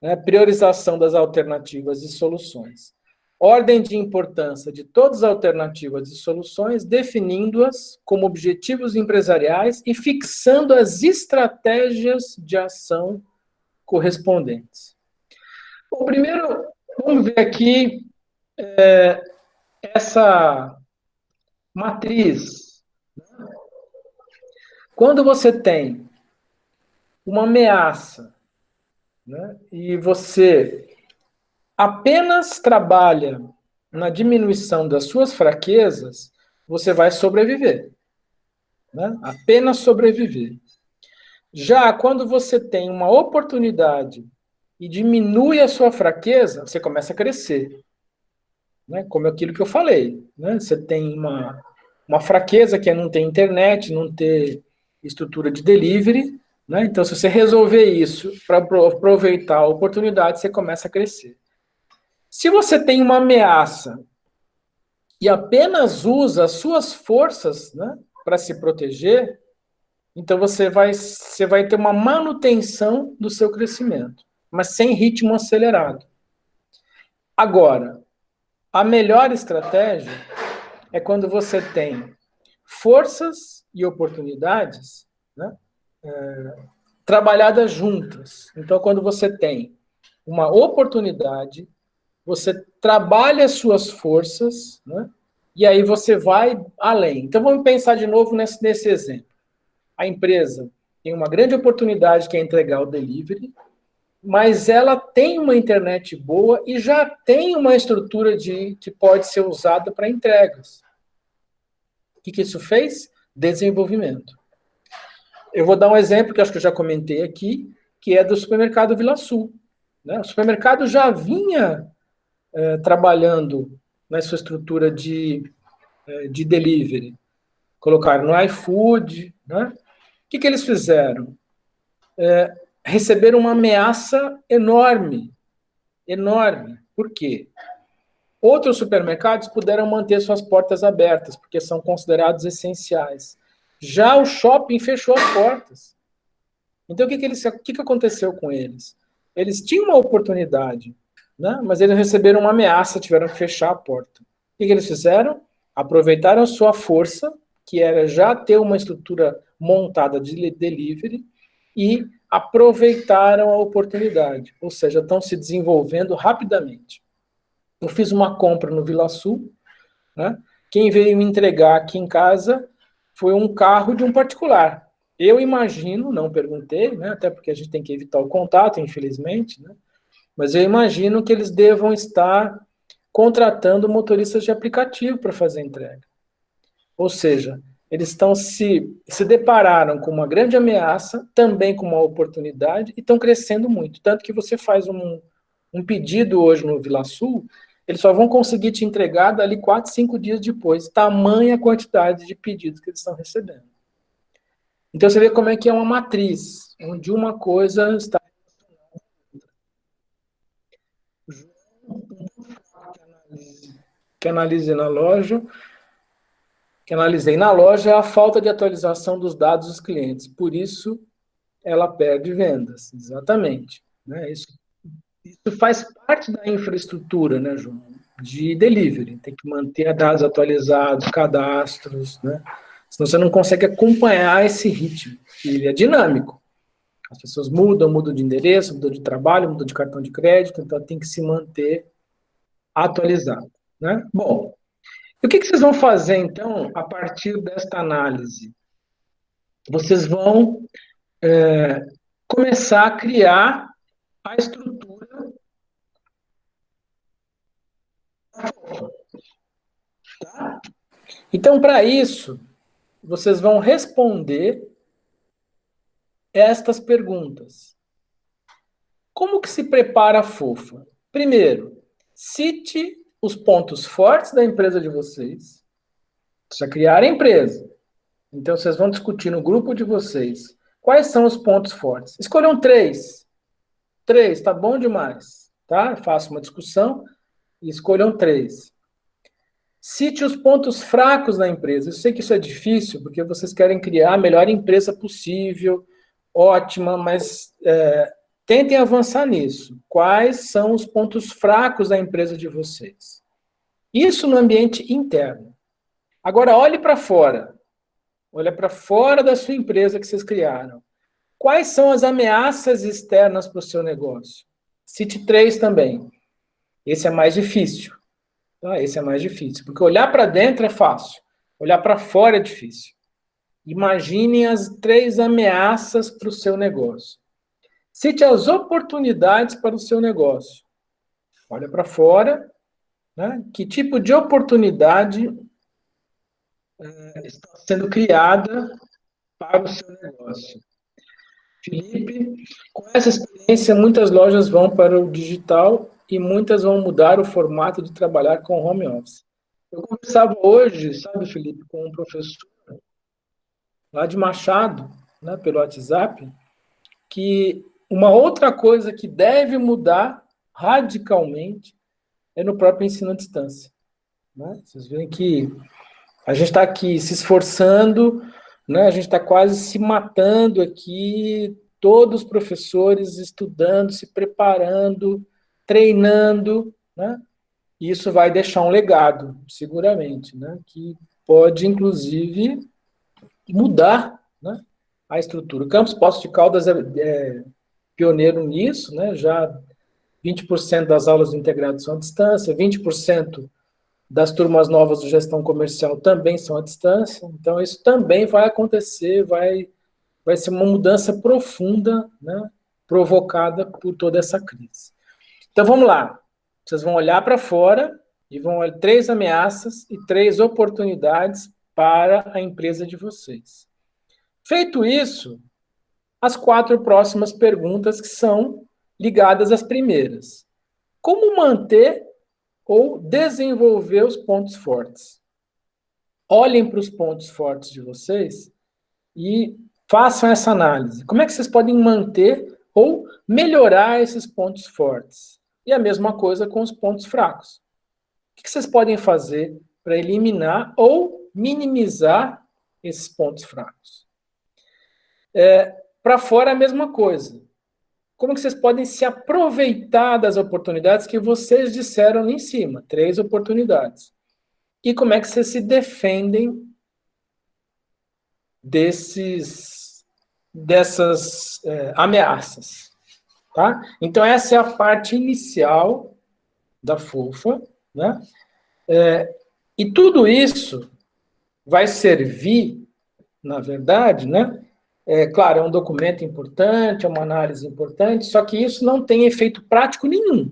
Né? Priorização das alternativas e soluções. Ordem de importância de todas as alternativas e soluções, definindo-as como objetivos empresariais e fixando as estratégias de ação correspondentes. Bom, primeiro, vamos ver aqui essa matriz. Quando você tem uma ameaça, né, e você apenas trabalha na diminuição das suas fraquezas, você vai sobreviver. Né? Apenas sobreviver. Já quando você tem uma oportunidade e diminui a sua fraqueza, você começa a crescer. Né? Como aquilo que eu falei. Né? Você tem uma fraqueza que é não ter internet, não ter estrutura de delivery. Né? Então, se você resolver isso para aproveitar a oportunidade, você começa a crescer. Se você tem uma ameaça e apenas usa as suas forças, né, para se proteger, então você vai ter uma manutenção do seu crescimento, mas sem ritmo acelerado. Agora, a melhor estratégia é quando você tem forças e oportunidades, né, trabalhadas juntas. Então, quando você tem uma oportunidade, você trabalha as suas forças, né, e aí você vai além. Então, vamos pensar de novo nesse exemplo. A empresa tem uma grande oportunidade que é entregar o delivery, mas ela tem uma internet boa e já tem uma estrutura que pode ser usada para entregas. O que isso fez? Desenvolvimento. Eu vou dar um exemplo que acho que eu já comentei aqui, que é do supermercado Vila Sul. Né? O supermercado já vinha trabalhando na sua estrutura de delivery. Colocaram no iFood. Né? O que eles fizeram? Receberam uma ameaça enorme. Enorme. Por quê? Outros supermercados puderam manter suas portas abertas, porque são considerados essenciais. Já o shopping fechou as portas. Então, o que aconteceu com eles? Eles tinham uma oportunidade, né? Mas eles receberam uma ameaça, tiveram que fechar a porta. O que eles fizeram? Aproveitaram sua força, que era já ter uma estrutura montada de delivery, e aproveitaram a oportunidade, ou seja, estão se desenvolvendo rapidamente. Eu fiz uma compra no Vila Sul, né? Quem veio me entregar aqui em casa foi um carro de um particular. Eu imagino, não perguntei, né? Até porque a gente tem que evitar o contato, infelizmente, né? Mas eu imagino que eles devam estar contratando motoristas de aplicativo para fazer a entrega. Ou seja, eles estão se depararam com uma grande ameaça, também com uma oportunidade, e estão crescendo muito. Tanto que você faz um pedido hoje no Vila Sul, eles só vão conseguir te entregar dali 4, 5 dias depois, tamanha quantidade de pedidos que eles estão recebendo. Então você vê como é que é uma matriz, onde uma coisa está que analisei na loja, é a falta de atualização dos dados dos clientes. Por isso, ela perde vendas. Exatamente. Né? Isso faz parte da infraestrutura, né, João? De delivery. Tem que manter dados atualizados, cadastros, né? Senão você não consegue acompanhar esse ritmo. Ele é dinâmico. As pessoas mudam de endereço, mudam de trabalho, mudam de cartão de crédito, então tem que se manter atualizado. Né? Bom, e o que vocês vão fazer, então, a partir desta análise? Vocês vão começar a criar a estrutura. Tá? Então, para isso, vocês vão responder estas perguntas. Como que se prepara a FOFA? Primeiro, cite os pontos fortes da empresa de vocês. Já criaram a empresa. Então, vocês vão discutir no grupo de vocês quais são os pontos fortes. Escolham 3. 3, tá bom demais. Tá? Faça uma discussão e escolham 3. Cite os pontos fracos da empresa. Eu sei que isso é difícil, porque vocês querem criar a melhor empresa possível, ótima, mas tentem avançar nisso. Quais são os pontos fracos da empresa de vocês? Isso no ambiente interno. Agora, olhe para fora. Olha para fora da sua empresa que vocês criaram. Quais são as ameaças externas para o seu negócio? Cite 3 também. Esse é mais difícil. Tá? Esse é mais difícil. Porque olhar para dentro é fácil. Olhar para fora é difícil. Imaginem as 3 ameaças para o seu negócio. Cite as oportunidades para o seu negócio. Olha para fora. Né? Que tipo de oportunidade está sendo criada para o seu negócio? Felipe, com essa experiência, muitas lojas vão para o digital e muitas vão mudar o formato de trabalhar com home office. Eu conversava hoje, sabe, Felipe, com um professor lá de Machado, né, pelo WhatsApp, que uma outra coisa que deve mudar radicalmente é no próprio ensino à distância. Né? Vocês veem que a gente está aqui se esforçando, né? A gente está quase se matando aqui, todos os professores estudando, se preparando, treinando, né? E isso vai deixar um legado, seguramente, né? Que pode, inclusive, mudar, né, a estrutura. O Campus Poços de Caldas é pioneiro nisso, né? Já 20% das aulas integradas são à distância, 20% das turmas novas de gestão comercial também são à distância, então isso também vai acontecer, vai ser uma mudança profunda, né, provocada por toda essa crise. Então vamos lá, vocês vão olhar para fora e vão olhar 3 ameaças e 3 oportunidades para a empresa de vocês. Feito isso, as 4 próximas perguntas que são ligadas às primeiras. Como manter ou desenvolver os pontos fortes? Olhem para os pontos fortes de vocês e façam essa análise. Como é que vocês podem manter ou melhorar esses pontos fortes? E a mesma coisa com os pontos fracos. O que vocês podem fazer para eliminar ou minimizar esses pontos fracos? Para fora, a mesma coisa. Como que vocês podem se aproveitar das oportunidades que vocês disseram ali em cima? 3 oportunidades. E como é que vocês se defendem dessas ameaças? Tá? Então, essa é a parte inicial da FUFA, né? E tudo isso vai servir, na verdade, né? Claro, é um documento importante, é uma análise importante, só que isso não tem efeito prático nenhum.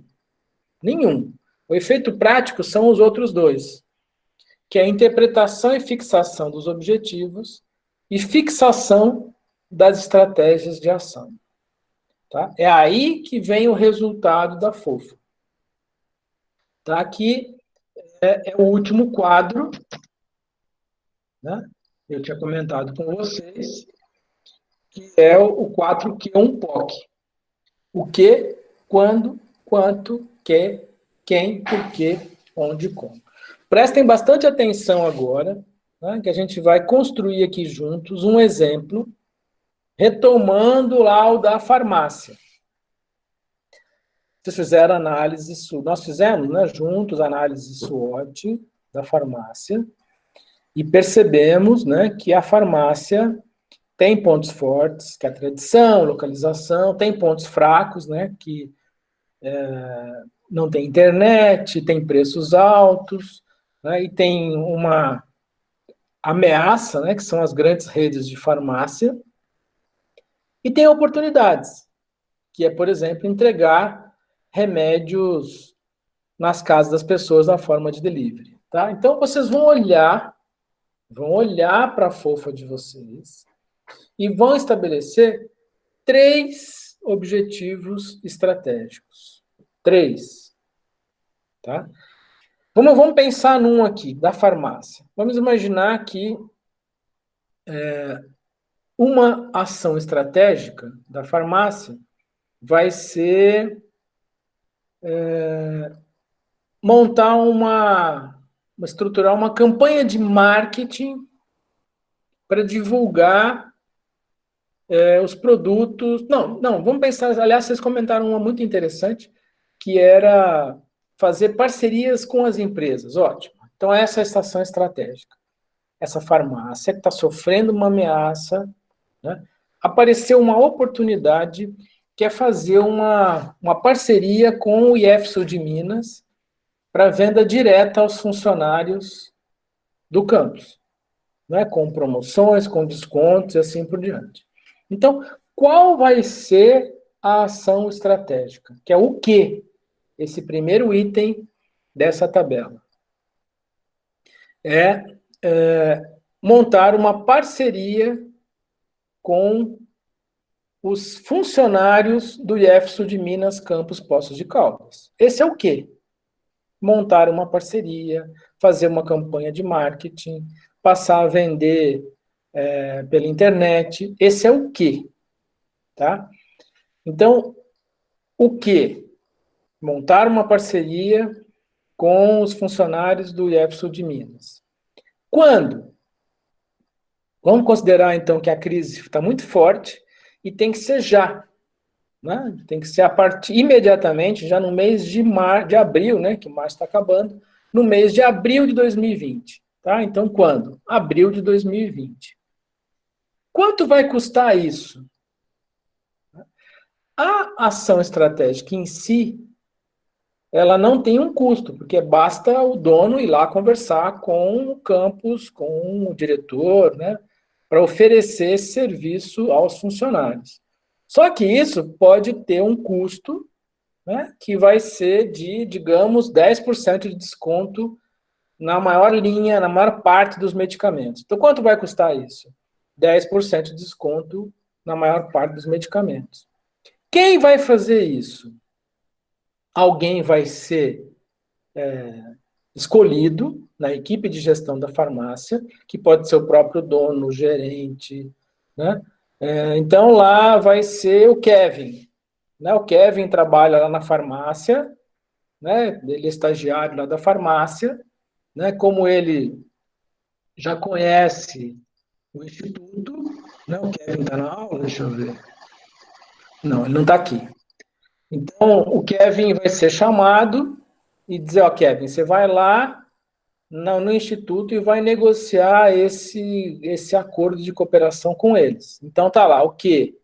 Nenhum. O efeito prático são os outros 2, que é a interpretação e fixação dos objetivos e fixação das estratégias de ação. Tá? É aí que vem o resultado da FOFA. Tá? Aqui é o último quadro, né? Eu tinha comentado com vocês, que é o 4Q1 POC. O que, quando, quanto, que, quem, por quê, onde e como. Prestem bastante atenção agora, né, que a gente vai construir aqui juntos um exemplo, retomando lá o da farmácia. Vocês fizeram análise, nós fizemos, né, juntos, análise SWOT da farmácia, e percebemos, né, que a farmácia tem pontos fortes, que é a tradição, localização, tem pontos fracos, né, que não tem internet, tem preços altos, né, e tem uma ameaça, né, que são as grandes redes de farmácia, e tem oportunidades, que é, por exemplo, entregar remédios nas casas das pessoas na forma de delivery. Tá? Então, vocês vão olhar para a FOFA de vocês e vão estabelecer 3 objetivos estratégicos. 3. Tá? Vamos pensar num aqui, da farmácia. Vamos imaginar que uma ação estratégica da farmácia vai ser montar uma estruturar uma campanha de marketing para divulgar os produtos. Não, vamos pensar. Aliás, vocês comentaram uma muito interessante, que era fazer parcerias com as empresas. Ótimo. Então, essa é a estação estratégica. Essa farmácia que está sofrendo uma ameaça, né? Apareceu uma oportunidade que é fazer uma parceria com o IEF-Sul de Minas para venda direta aos funcionários do campus, né? Com promoções, com descontos e assim por diante. Então, qual vai ser a ação estratégica? Que é o quê? Esse primeiro item dessa tabela. Montar uma parceria com os funcionários do IEF-Sul de Minas, Campus Poços de Caldas. Esse é o quê? Montar uma parceria, fazer uma campanha de marketing, passar a vender pela internet. Esse é o quê? Tá? Então, o quê? Montar uma parceria com os funcionários do IEF-Sul de Minas. Quando? Vamos considerar, então, que a crise está muito forte e tem que ser já. Né? Tem que ser imediatamente, já no mês de abril, né, que março está acabando, no mês de abril de 2020. Tá? Então, quando? Abril de 2020. Quanto vai custar isso? A ação estratégica em si, ela não tem um custo, porque basta o dono ir lá conversar com o campus, com o diretor, né, para oferecer esse serviço aos funcionários. Só que isso pode ter um custo, né, que vai ser de, digamos, 10% de desconto na maior linha, na maior parte dos medicamentos. Então, quanto vai custar isso? 10% de desconto na maior parte dos medicamentos. Quem vai fazer isso? Alguém vai ser escolhido na equipe de gestão da farmácia, que pode ser o próprio dono, o gerente, né? Então, lá vai ser o Kevin. Né? O Kevin trabalha lá na farmácia, né? Ele é estagiário lá da farmácia, né? Como ele já conhece o instituto, né? O Kevin está na aula, deixa eu ver. Não, ele não está aqui. Então, o Kevin vai ser chamado e dizer, ó, Kevin, você vai lá no instituto e vai negociar esse acordo de cooperação com eles. Então, tá lá, o quê?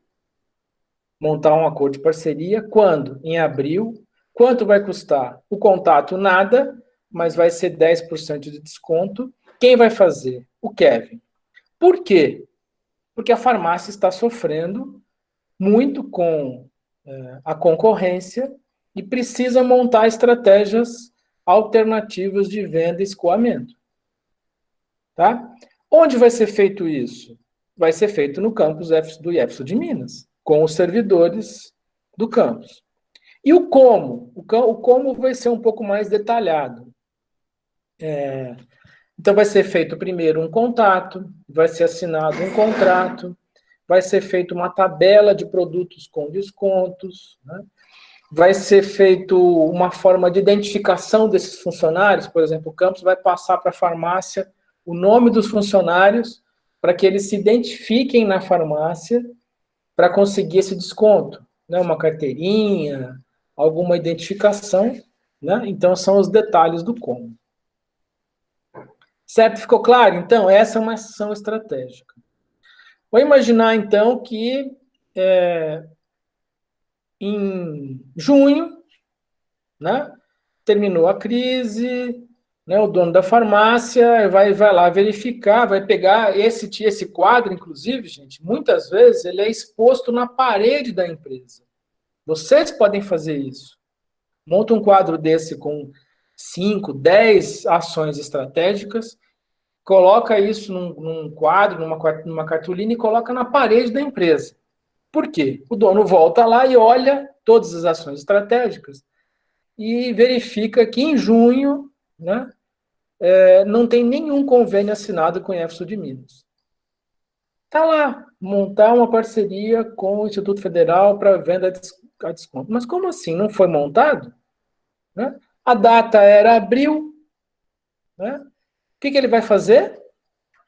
Montar um acordo de parceria. Quando? Em abril. Quanto vai custar? O contato, nada, mas vai ser 10% de desconto. Quem vai fazer? O Kevin. Por quê? Porque a farmácia está sofrendo muito com a concorrência e precisa montar estratégias alternativas de venda e escoamento. Tá? Onde vai ser feito isso? Vai ser feito no campus do IEF-Sul de Minas, com os servidores do campus. E o como? O como vai ser um pouco mais detalhado. Então, vai ser feito primeiro um contato, vai ser assinado um contrato, vai ser feita uma tabela de produtos com descontos, né? Vai ser feito uma forma de identificação desses funcionários, por exemplo, o campus vai passar para a farmácia o nome dos funcionários para que eles se identifiquem na farmácia para conseguir esse desconto, né? Uma carteirinha, alguma identificação, né? Então, são os detalhes do como. Certo? Ficou claro? Então, essa é uma ação estratégica. Vou imaginar, então, que em junho, né, terminou a crise, né, o dono da farmácia vai lá verificar, vai pegar esse quadro, inclusive, gente, muitas vezes ele é exposto na parede da empresa. Vocês podem fazer isso. Monta um quadro desse com 5, 10 ações estratégicas, coloca isso num quadro, numa cartolina e coloca na parede da empresa. Por quê? O dono volta lá e olha todas as ações estratégicas e verifica que em junho, né, não tem nenhum convênio assinado com o IEF-Sul de Minas. Está lá, montar uma parceria com o Instituto Federal para venda a desconto. Mas como assim? Não foi montado? Né? A data era abril, né? O que ele vai fazer?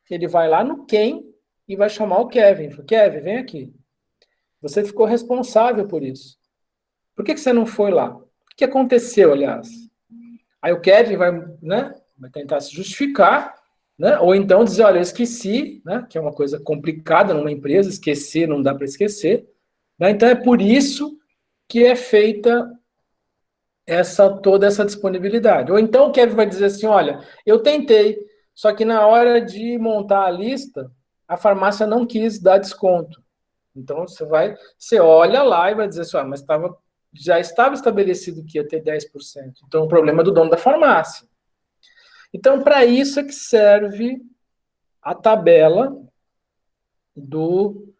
Ele vai lá no quem e vai chamar o Kevin. Kevin, vem aqui. Você ficou responsável por isso. Por que você não foi lá? O que aconteceu, aliás? Aí o Kevin vai, né, vai tentar se justificar, né? Ou então dizer, olha, eu esqueci, né? Que é uma coisa complicada numa empresa, esquecer não dá para esquecer. Né? Então é por isso que é feita toda essa disponibilidade. Ou então o Kevin vai dizer assim, olha, eu tentei, só que na hora de montar a lista, a farmácia não quis dar desconto. Então você olha lá e vai dizer assim, ah, mas já estava estabelecido que ia ter 10%. Então o problema é do dono da farmácia. Então, para isso é que serve a tabela do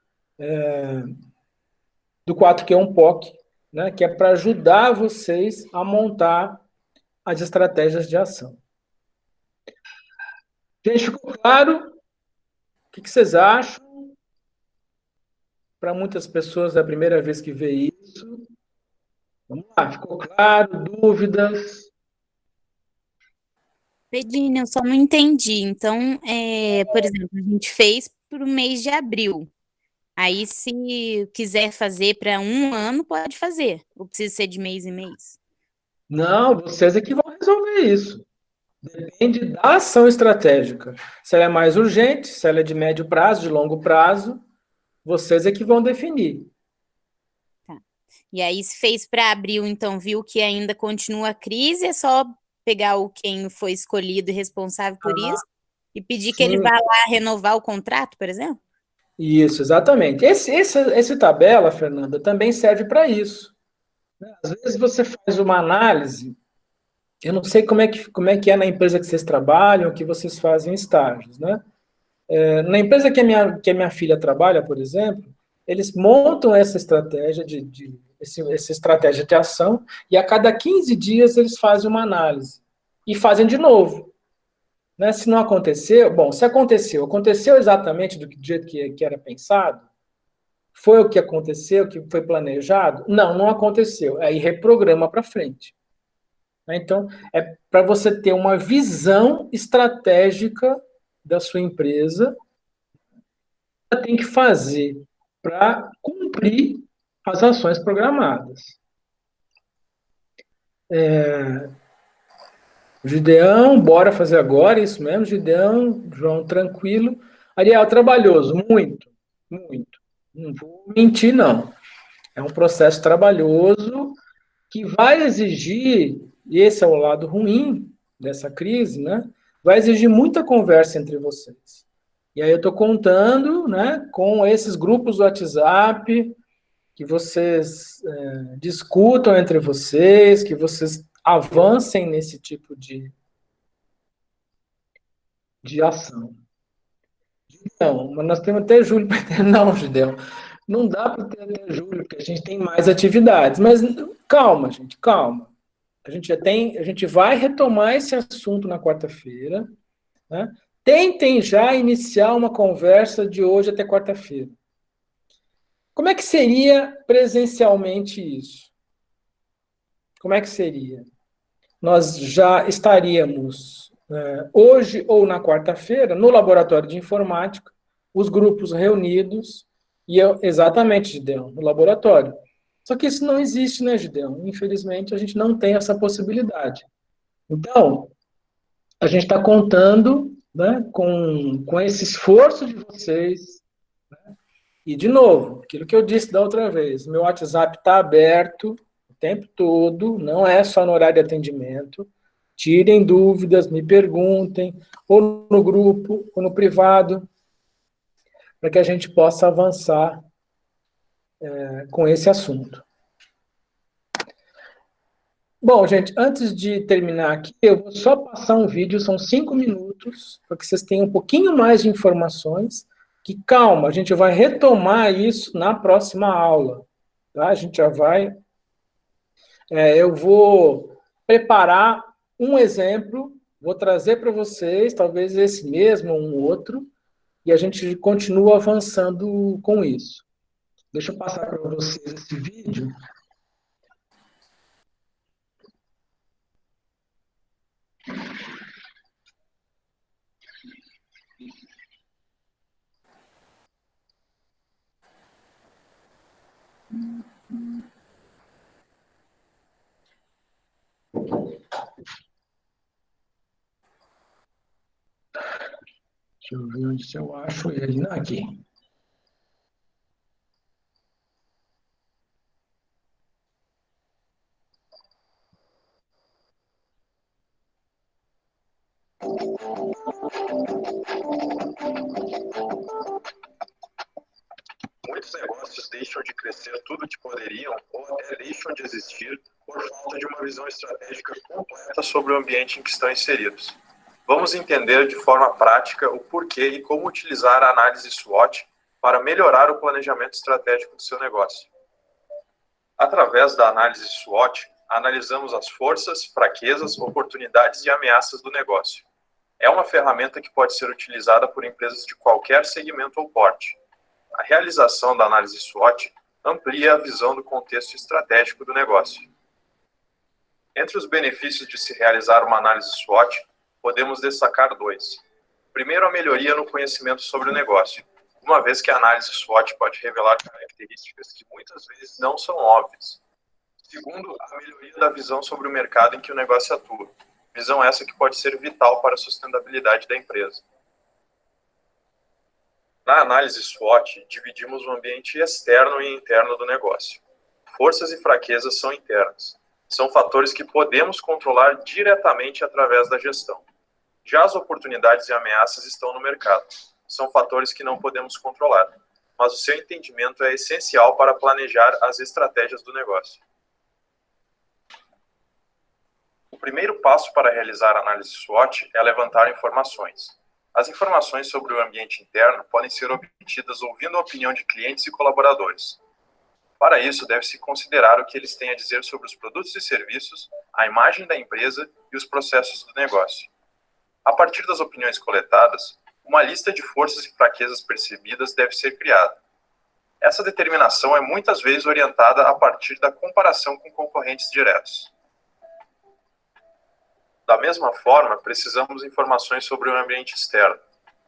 4Q1 POC, né, que é para ajudar vocês a montar as estratégias de ação. Gente, ficou claro? O que vocês acham? Para muitas pessoas é a primeira vez que vê isso. Vamos lá, ficou claro? Dúvidas? Pedrinho, eu só não entendi. Então, por exemplo, a gente fez para o mês de abril. Aí, se quiser fazer para um ano, pode fazer. Ou precisa ser de mês em mês? Não, vocês é que vão resolver isso. Depende da ação estratégica. Se ela é mais urgente, se ela é de médio prazo, de longo prazo, vocês é que vão definir. Tá. E aí, se fez para abril, então viu que ainda continua a crise, é só pegar quem foi escolhido e responsável por isso e pedir que ele Sim. vá lá renovar o contrato, por exemplo? Isso, exatamente. Esse tabela, Fernanda, também serve para isso. Às vezes você faz uma análise, eu não sei como é que é na empresa que vocês trabalham, que vocês fazem estágios, né? Na empresa que a minha filha trabalha, por exemplo, eles montam essa estratégia essa estratégia de ação e a cada 15 dias eles fazem uma análise e fazem de novo. Né? Se não aconteceu, bom, se aconteceu exatamente do jeito que era pensado? Foi o que aconteceu, que foi planejado? Não, não aconteceu. Aí reprograma para frente. Então, é para você ter uma visão estratégica da sua empresa, você tem que fazer para cumprir as ações programadas. Gideão, bora fazer agora, isso mesmo, Gideão, João, tranquilo. Ariel, trabalhoso, muito, muito. Não vou mentir, não. É um processo trabalhoso que vai exigir, e esse é o lado ruim dessa crise, né? Vai exigir muita conversa entre vocês. E aí eu estou contando, né, com esses grupos do WhatsApp, que vocês discutam entre vocês, que vocês avancem nesse tipo de ação. Então, mas nós temos até julho para ter. Não, Gideão, não dá para ter até julho, porque a gente tem mais atividades. Mas calma, gente, calma. A gente vai retomar esse assunto na quarta-feira. Né? Tentem já iniciar uma conversa de hoje até quarta-feira. Como é que seria presencialmente isso? Como é que seria? Nós já estaríamos hoje ou na quarta-feira no laboratório de informática, os grupos reunidos, exatamente, Gideão, no laboratório. Só que isso não existe, né, Gideão? Infelizmente, a gente não tem essa possibilidade. Então, a gente está contando, né, com esse esforço de vocês. Né? E, de novo, aquilo que eu disse da outra vez, meu WhatsApp está aberto o tempo todo, não é só no horário de atendimento. Tirem dúvidas, me perguntem, ou no grupo, ou no privado, para que a gente possa avançar com esse assunto. Bom, gente, antes de terminar aqui, eu vou só passar um vídeo, são 5 minutos, para que vocês tenham um pouquinho mais de informações, que calma, a gente vai retomar isso na próxima aula, tá? A gente já vai... eu vou preparar um exemplo, vou trazer para vocês, talvez esse mesmo ou um outro, e a gente continua avançando com isso. Deixa eu passar para vocês esse vídeo. Deixa eu ver onde eu acho ele. Não, aqui. Muitos negócios deixam de crescer tudo que poderiam ou até deixam de existir por falta de uma visão estratégica completa sobre o ambiente em que estão inseridos. Vamos entender de forma prática o porquê e como utilizar a análise SWOT para melhorar o planejamento estratégico do seu negócio. Através da análise SWOT, analisamos as forças, fraquezas, oportunidades e ameaças do negócio. É uma ferramenta que pode ser utilizada por empresas de qualquer segmento ou porte. A realização da análise SWOT amplia a visão do contexto estratégico do negócio. Entre os benefícios de se realizar uma análise SWOT, podemos destacar dois. Primeiro, a melhoria no conhecimento sobre o negócio, uma vez que a análise SWOT pode revelar características que muitas vezes não são óbvias. Segundo, a melhoria da visão sobre o mercado em que o negócio atua, visão essa que pode ser vital para a sustentabilidade da empresa. Na análise SWOT, dividimos o ambiente externo e interno do negócio. Forças e fraquezas são internas. São fatores que podemos controlar diretamente através da gestão. Já as oportunidades e ameaças estão no mercado. São fatores que não podemos controlar, mas o seu entendimento é essencial para planejar as estratégias do negócio. O primeiro passo para realizar a análise SWOT é levantar informações. As informações sobre o ambiente interno podem ser obtidas ouvindo a opinião de clientes e colaboradores. Para isso, deve-se considerar o que eles têm a dizer sobre os produtos e serviços, a imagem da empresa e os processos do negócio. A partir das opiniões coletadas, uma lista de forças e fraquezas percebidas deve ser criada. Essa determinação é muitas vezes orientada a partir da comparação com concorrentes diretos. Da mesma forma, precisamos de informações sobre o ambiente externo.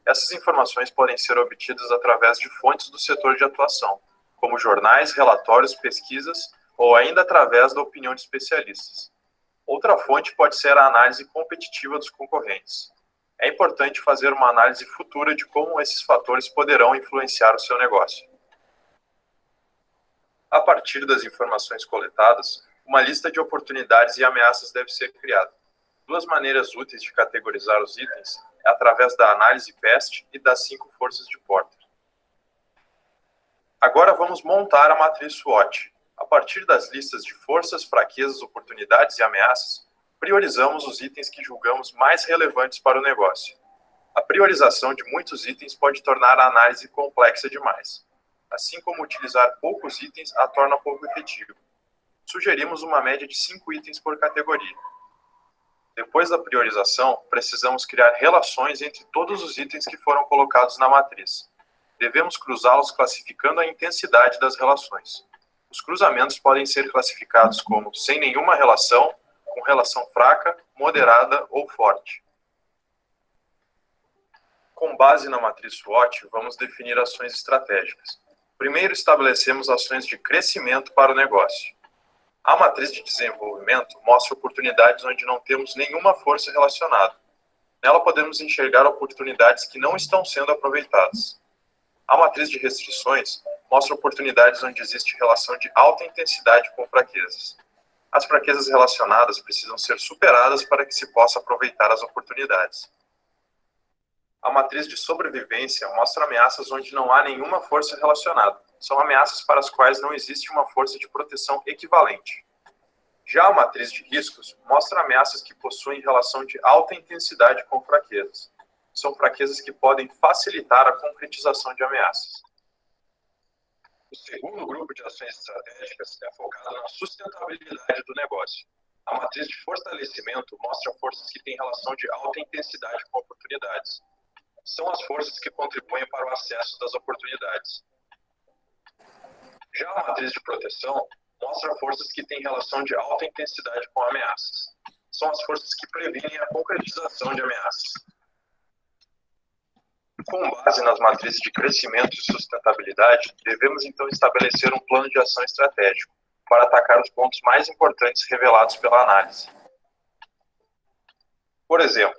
Essas informações podem ser obtidas através de fontes do setor de atuação, como jornais, relatórios, pesquisas, ou ainda através da opinião de especialistas. Outra fonte pode ser a análise competitiva dos concorrentes. É importante fazer uma análise futura de como esses fatores poderão influenciar o seu negócio. A partir das informações coletadas, uma lista de oportunidades e ameaças deve ser criada. Duas maneiras úteis de categorizar os itens é através da análise PEST e das 5 forças de Porter. Agora vamos montar a matriz SWOT. A partir das listas de forças, fraquezas, oportunidades e ameaças, priorizamos os itens que julgamos mais relevantes para o negócio. A priorização de muitos itens pode tornar a análise complexa demais. Assim como utilizar poucos itens a torna pouco efetivo. Sugerimos uma média de 5 itens por categoria. Depois da priorização, precisamos criar relações entre todos os itens que foram colocados na matriz. Devemos cruzá-los classificando a intensidade das relações. Os cruzamentos podem ser classificados como sem nenhuma relação, com relação fraca, moderada ou forte. Com base na matriz SWOT, vamos definir ações estratégicas. Primeiro, estabelecemos ações de crescimento para o negócio. A matriz de desenvolvimento mostra oportunidades onde não temos nenhuma força relacionada. Nela podemos enxergar oportunidades que não estão sendo aproveitadas. A matriz de restrições mostra oportunidades onde existe relação de alta intensidade com fraquezas. As fraquezas relacionadas precisam ser superadas para que se possa aproveitar as oportunidades. A matriz de sobrevivência mostra ameaças onde não há nenhuma força relacionada. São ameaças para as quais não existe uma força de proteção equivalente. Já a matriz de riscos mostra ameaças que possuem relação de alta intensidade com fraquezas. São fraquezas que podem facilitar a concretização de ameaças. O segundo grupo de ações estratégicas é focado na sustentabilidade do negócio. A matriz de fortalecimento mostra forças que têm relação de alta intensidade com oportunidades. São as forças que contribuem para o acesso das oportunidades. Já a matriz de proteção mostra forças que têm relação de alta intensidade com ameaças. São as forças que previnem a concretização de ameaças. Com base nas matrizes de crescimento e sustentabilidade, devemos então estabelecer um plano de ação estratégico para atacar os pontos mais importantes revelados pela análise. Por exemplo,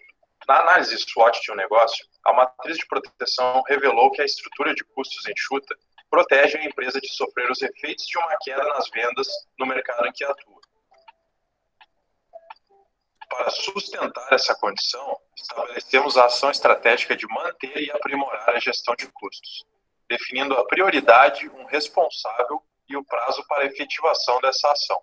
na análise SWOT de um negócio, a matriz de proteção revelou que a estrutura de custos enxuta protege a empresa de sofrer os efeitos de uma queda nas vendas no mercado em que atua. Para sustentar essa condição, estabelecemos a ação estratégica de manter e aprimorar a gestão de custos, definindo a prioridade, um responsável e o prazo para a efetivação dessa ação.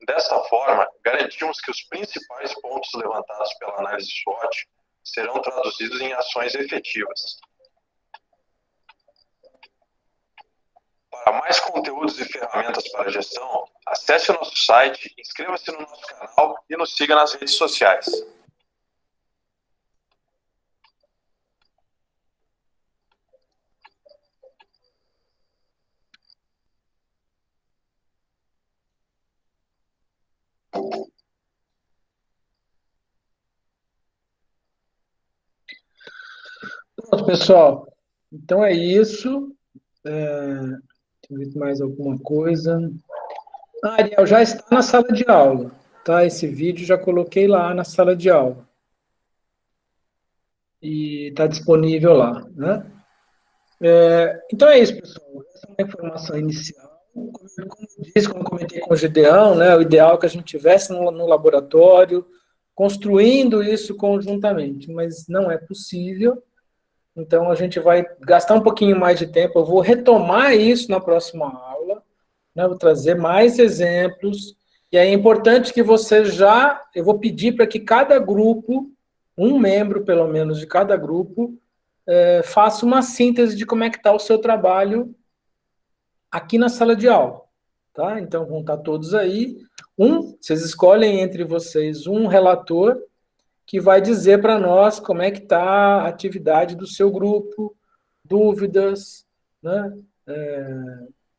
Dessa forma, garantimos que os principais pontos levantados pela análise SWOT serão traduzidos em ações efetivas. Para mais conteúdos e ferramentas para a gestão, acesse o nosso site, inscreva-se no nosso canal e nos siga nas redes sociais. Pronto, pessoal. Então é isso. Deixa eu ver mais alguma coisa. Ariel, já está na sala de aula, tá? Esse vídeo já coloquei lá na sala de aula. E está disponível lá, né? Então é isso, pessoal. Essa é uma informação inicial. Como eu disse, como eu comentei com o Gideão, né? O ideal é que a gente estivesse no laboratório, construindo isso conjuntamente, mas não é possível. Então, a gente vai gastar um pouquinho mais de tempo. Eu vou retomar isso na próxima aula, né? Vou trazer mais exemplos. E é importante que você eu vou pedir para que cada grupo, um membro, pelo menos, de cada grupo, faça uma síntese de como é que está o seu trabalho aqui na sala de aula. Tá? Então, vão estar todos aí. Vocês escolhem entre vocês um relator que vai dizer para nós como é que está a atividade do seu grupo, dúvidas, né?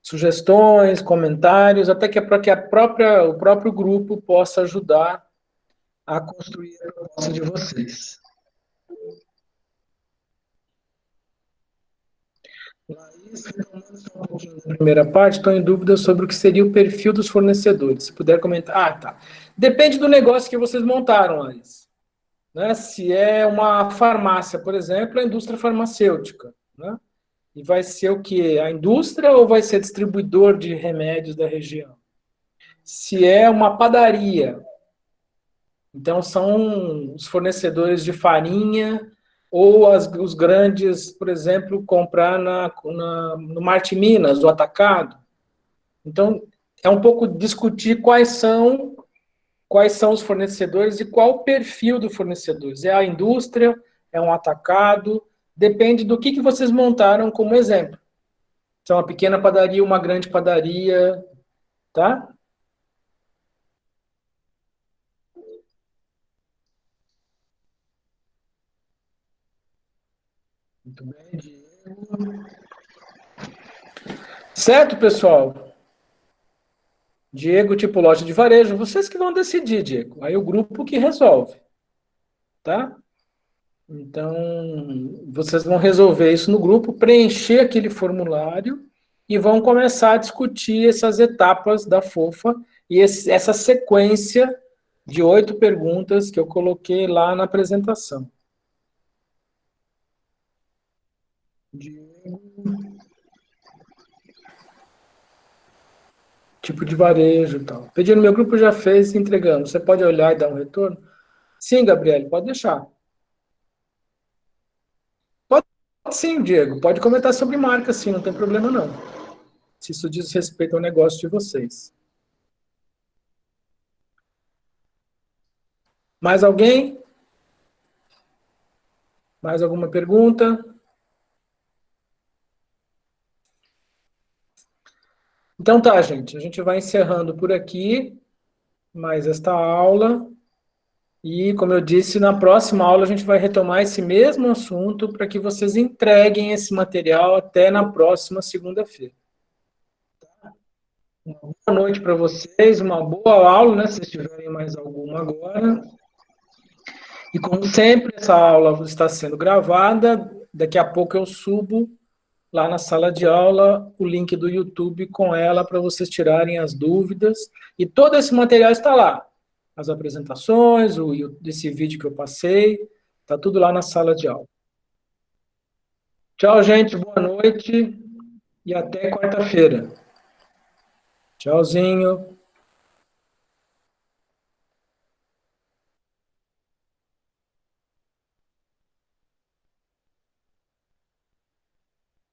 Sugestões, comentários, até que para que o próprio grupo possa ajudar a construir a proposta de vocês. Laís, retomando só um pouquinho da primeira parte, estou em dúvida sobre o que seria o perfil dos fornecedores. Se puder comentar. Tá. Depende do negócio que vocês montaram, Laís. Né? Se é uma farmácia, por exemplo, a indústria farmacêutica, né? E vai ser o quê? A indústria ou vai ser distribuidor de remédios da região? Se é uma padaria, então são os fornecedores de farinha ou os grandes, por exemplo, comprar no Marte Minas, o atacado. Então, é um pouco discutir quais são os fornecedores e qual o perfil do fornecedor. É a indústria, é um atacado, depende do que vocês montaram como exemplo. Se é uma pequena padaria, uma grande padaria, tá? Muito bem, Diego. Certo, pessoal? Diego, tipo loja de varejo, vocês que vão decidir, Diego. Aí o grupo que resolve, tá? Então, vocês vão resolver isso no grupo, preencher aquele formulário e vão começar a discutir essas etapas da FOFA e essa sequência de 8 perguntas que eu coloquei lá na apresentação. Diego. Tipo de varejo e tal. Pedindo, meu grupo já fez, entregando. Você pode olhar e dar um retorno? Sim, Gabriele, pode deixar. Pode sim, Diego. Pode comentar sobre marca, sim, não tem problema não. Se isso diz respeito ao negócio de vocês. Mais alguém? Mais alguma pergunta? Então tá, gente. A gente vai encerrando por aqui mais esta aula. E, como eu disse, na próxima aula a gente vai retomar esse mesmo assunto para que vocês entreguem esse material até na próxima segunda-feira. Uma boa noite para vocês, uma boa aula, né? Se vocês tiverem mais alguma agora. E, como sempre, essa aula está sendo gravada. daqui a pouco eu subo lá na sala de aula o link do YouTube com ela para vocês tirarem as dúvidas. E todo esse material está lá. As apresentações, esse vídeo que eu passei, está tudo lá na sala de aula. Tchau, gente. Boa noite e até quarta-feira. Tchauzinho.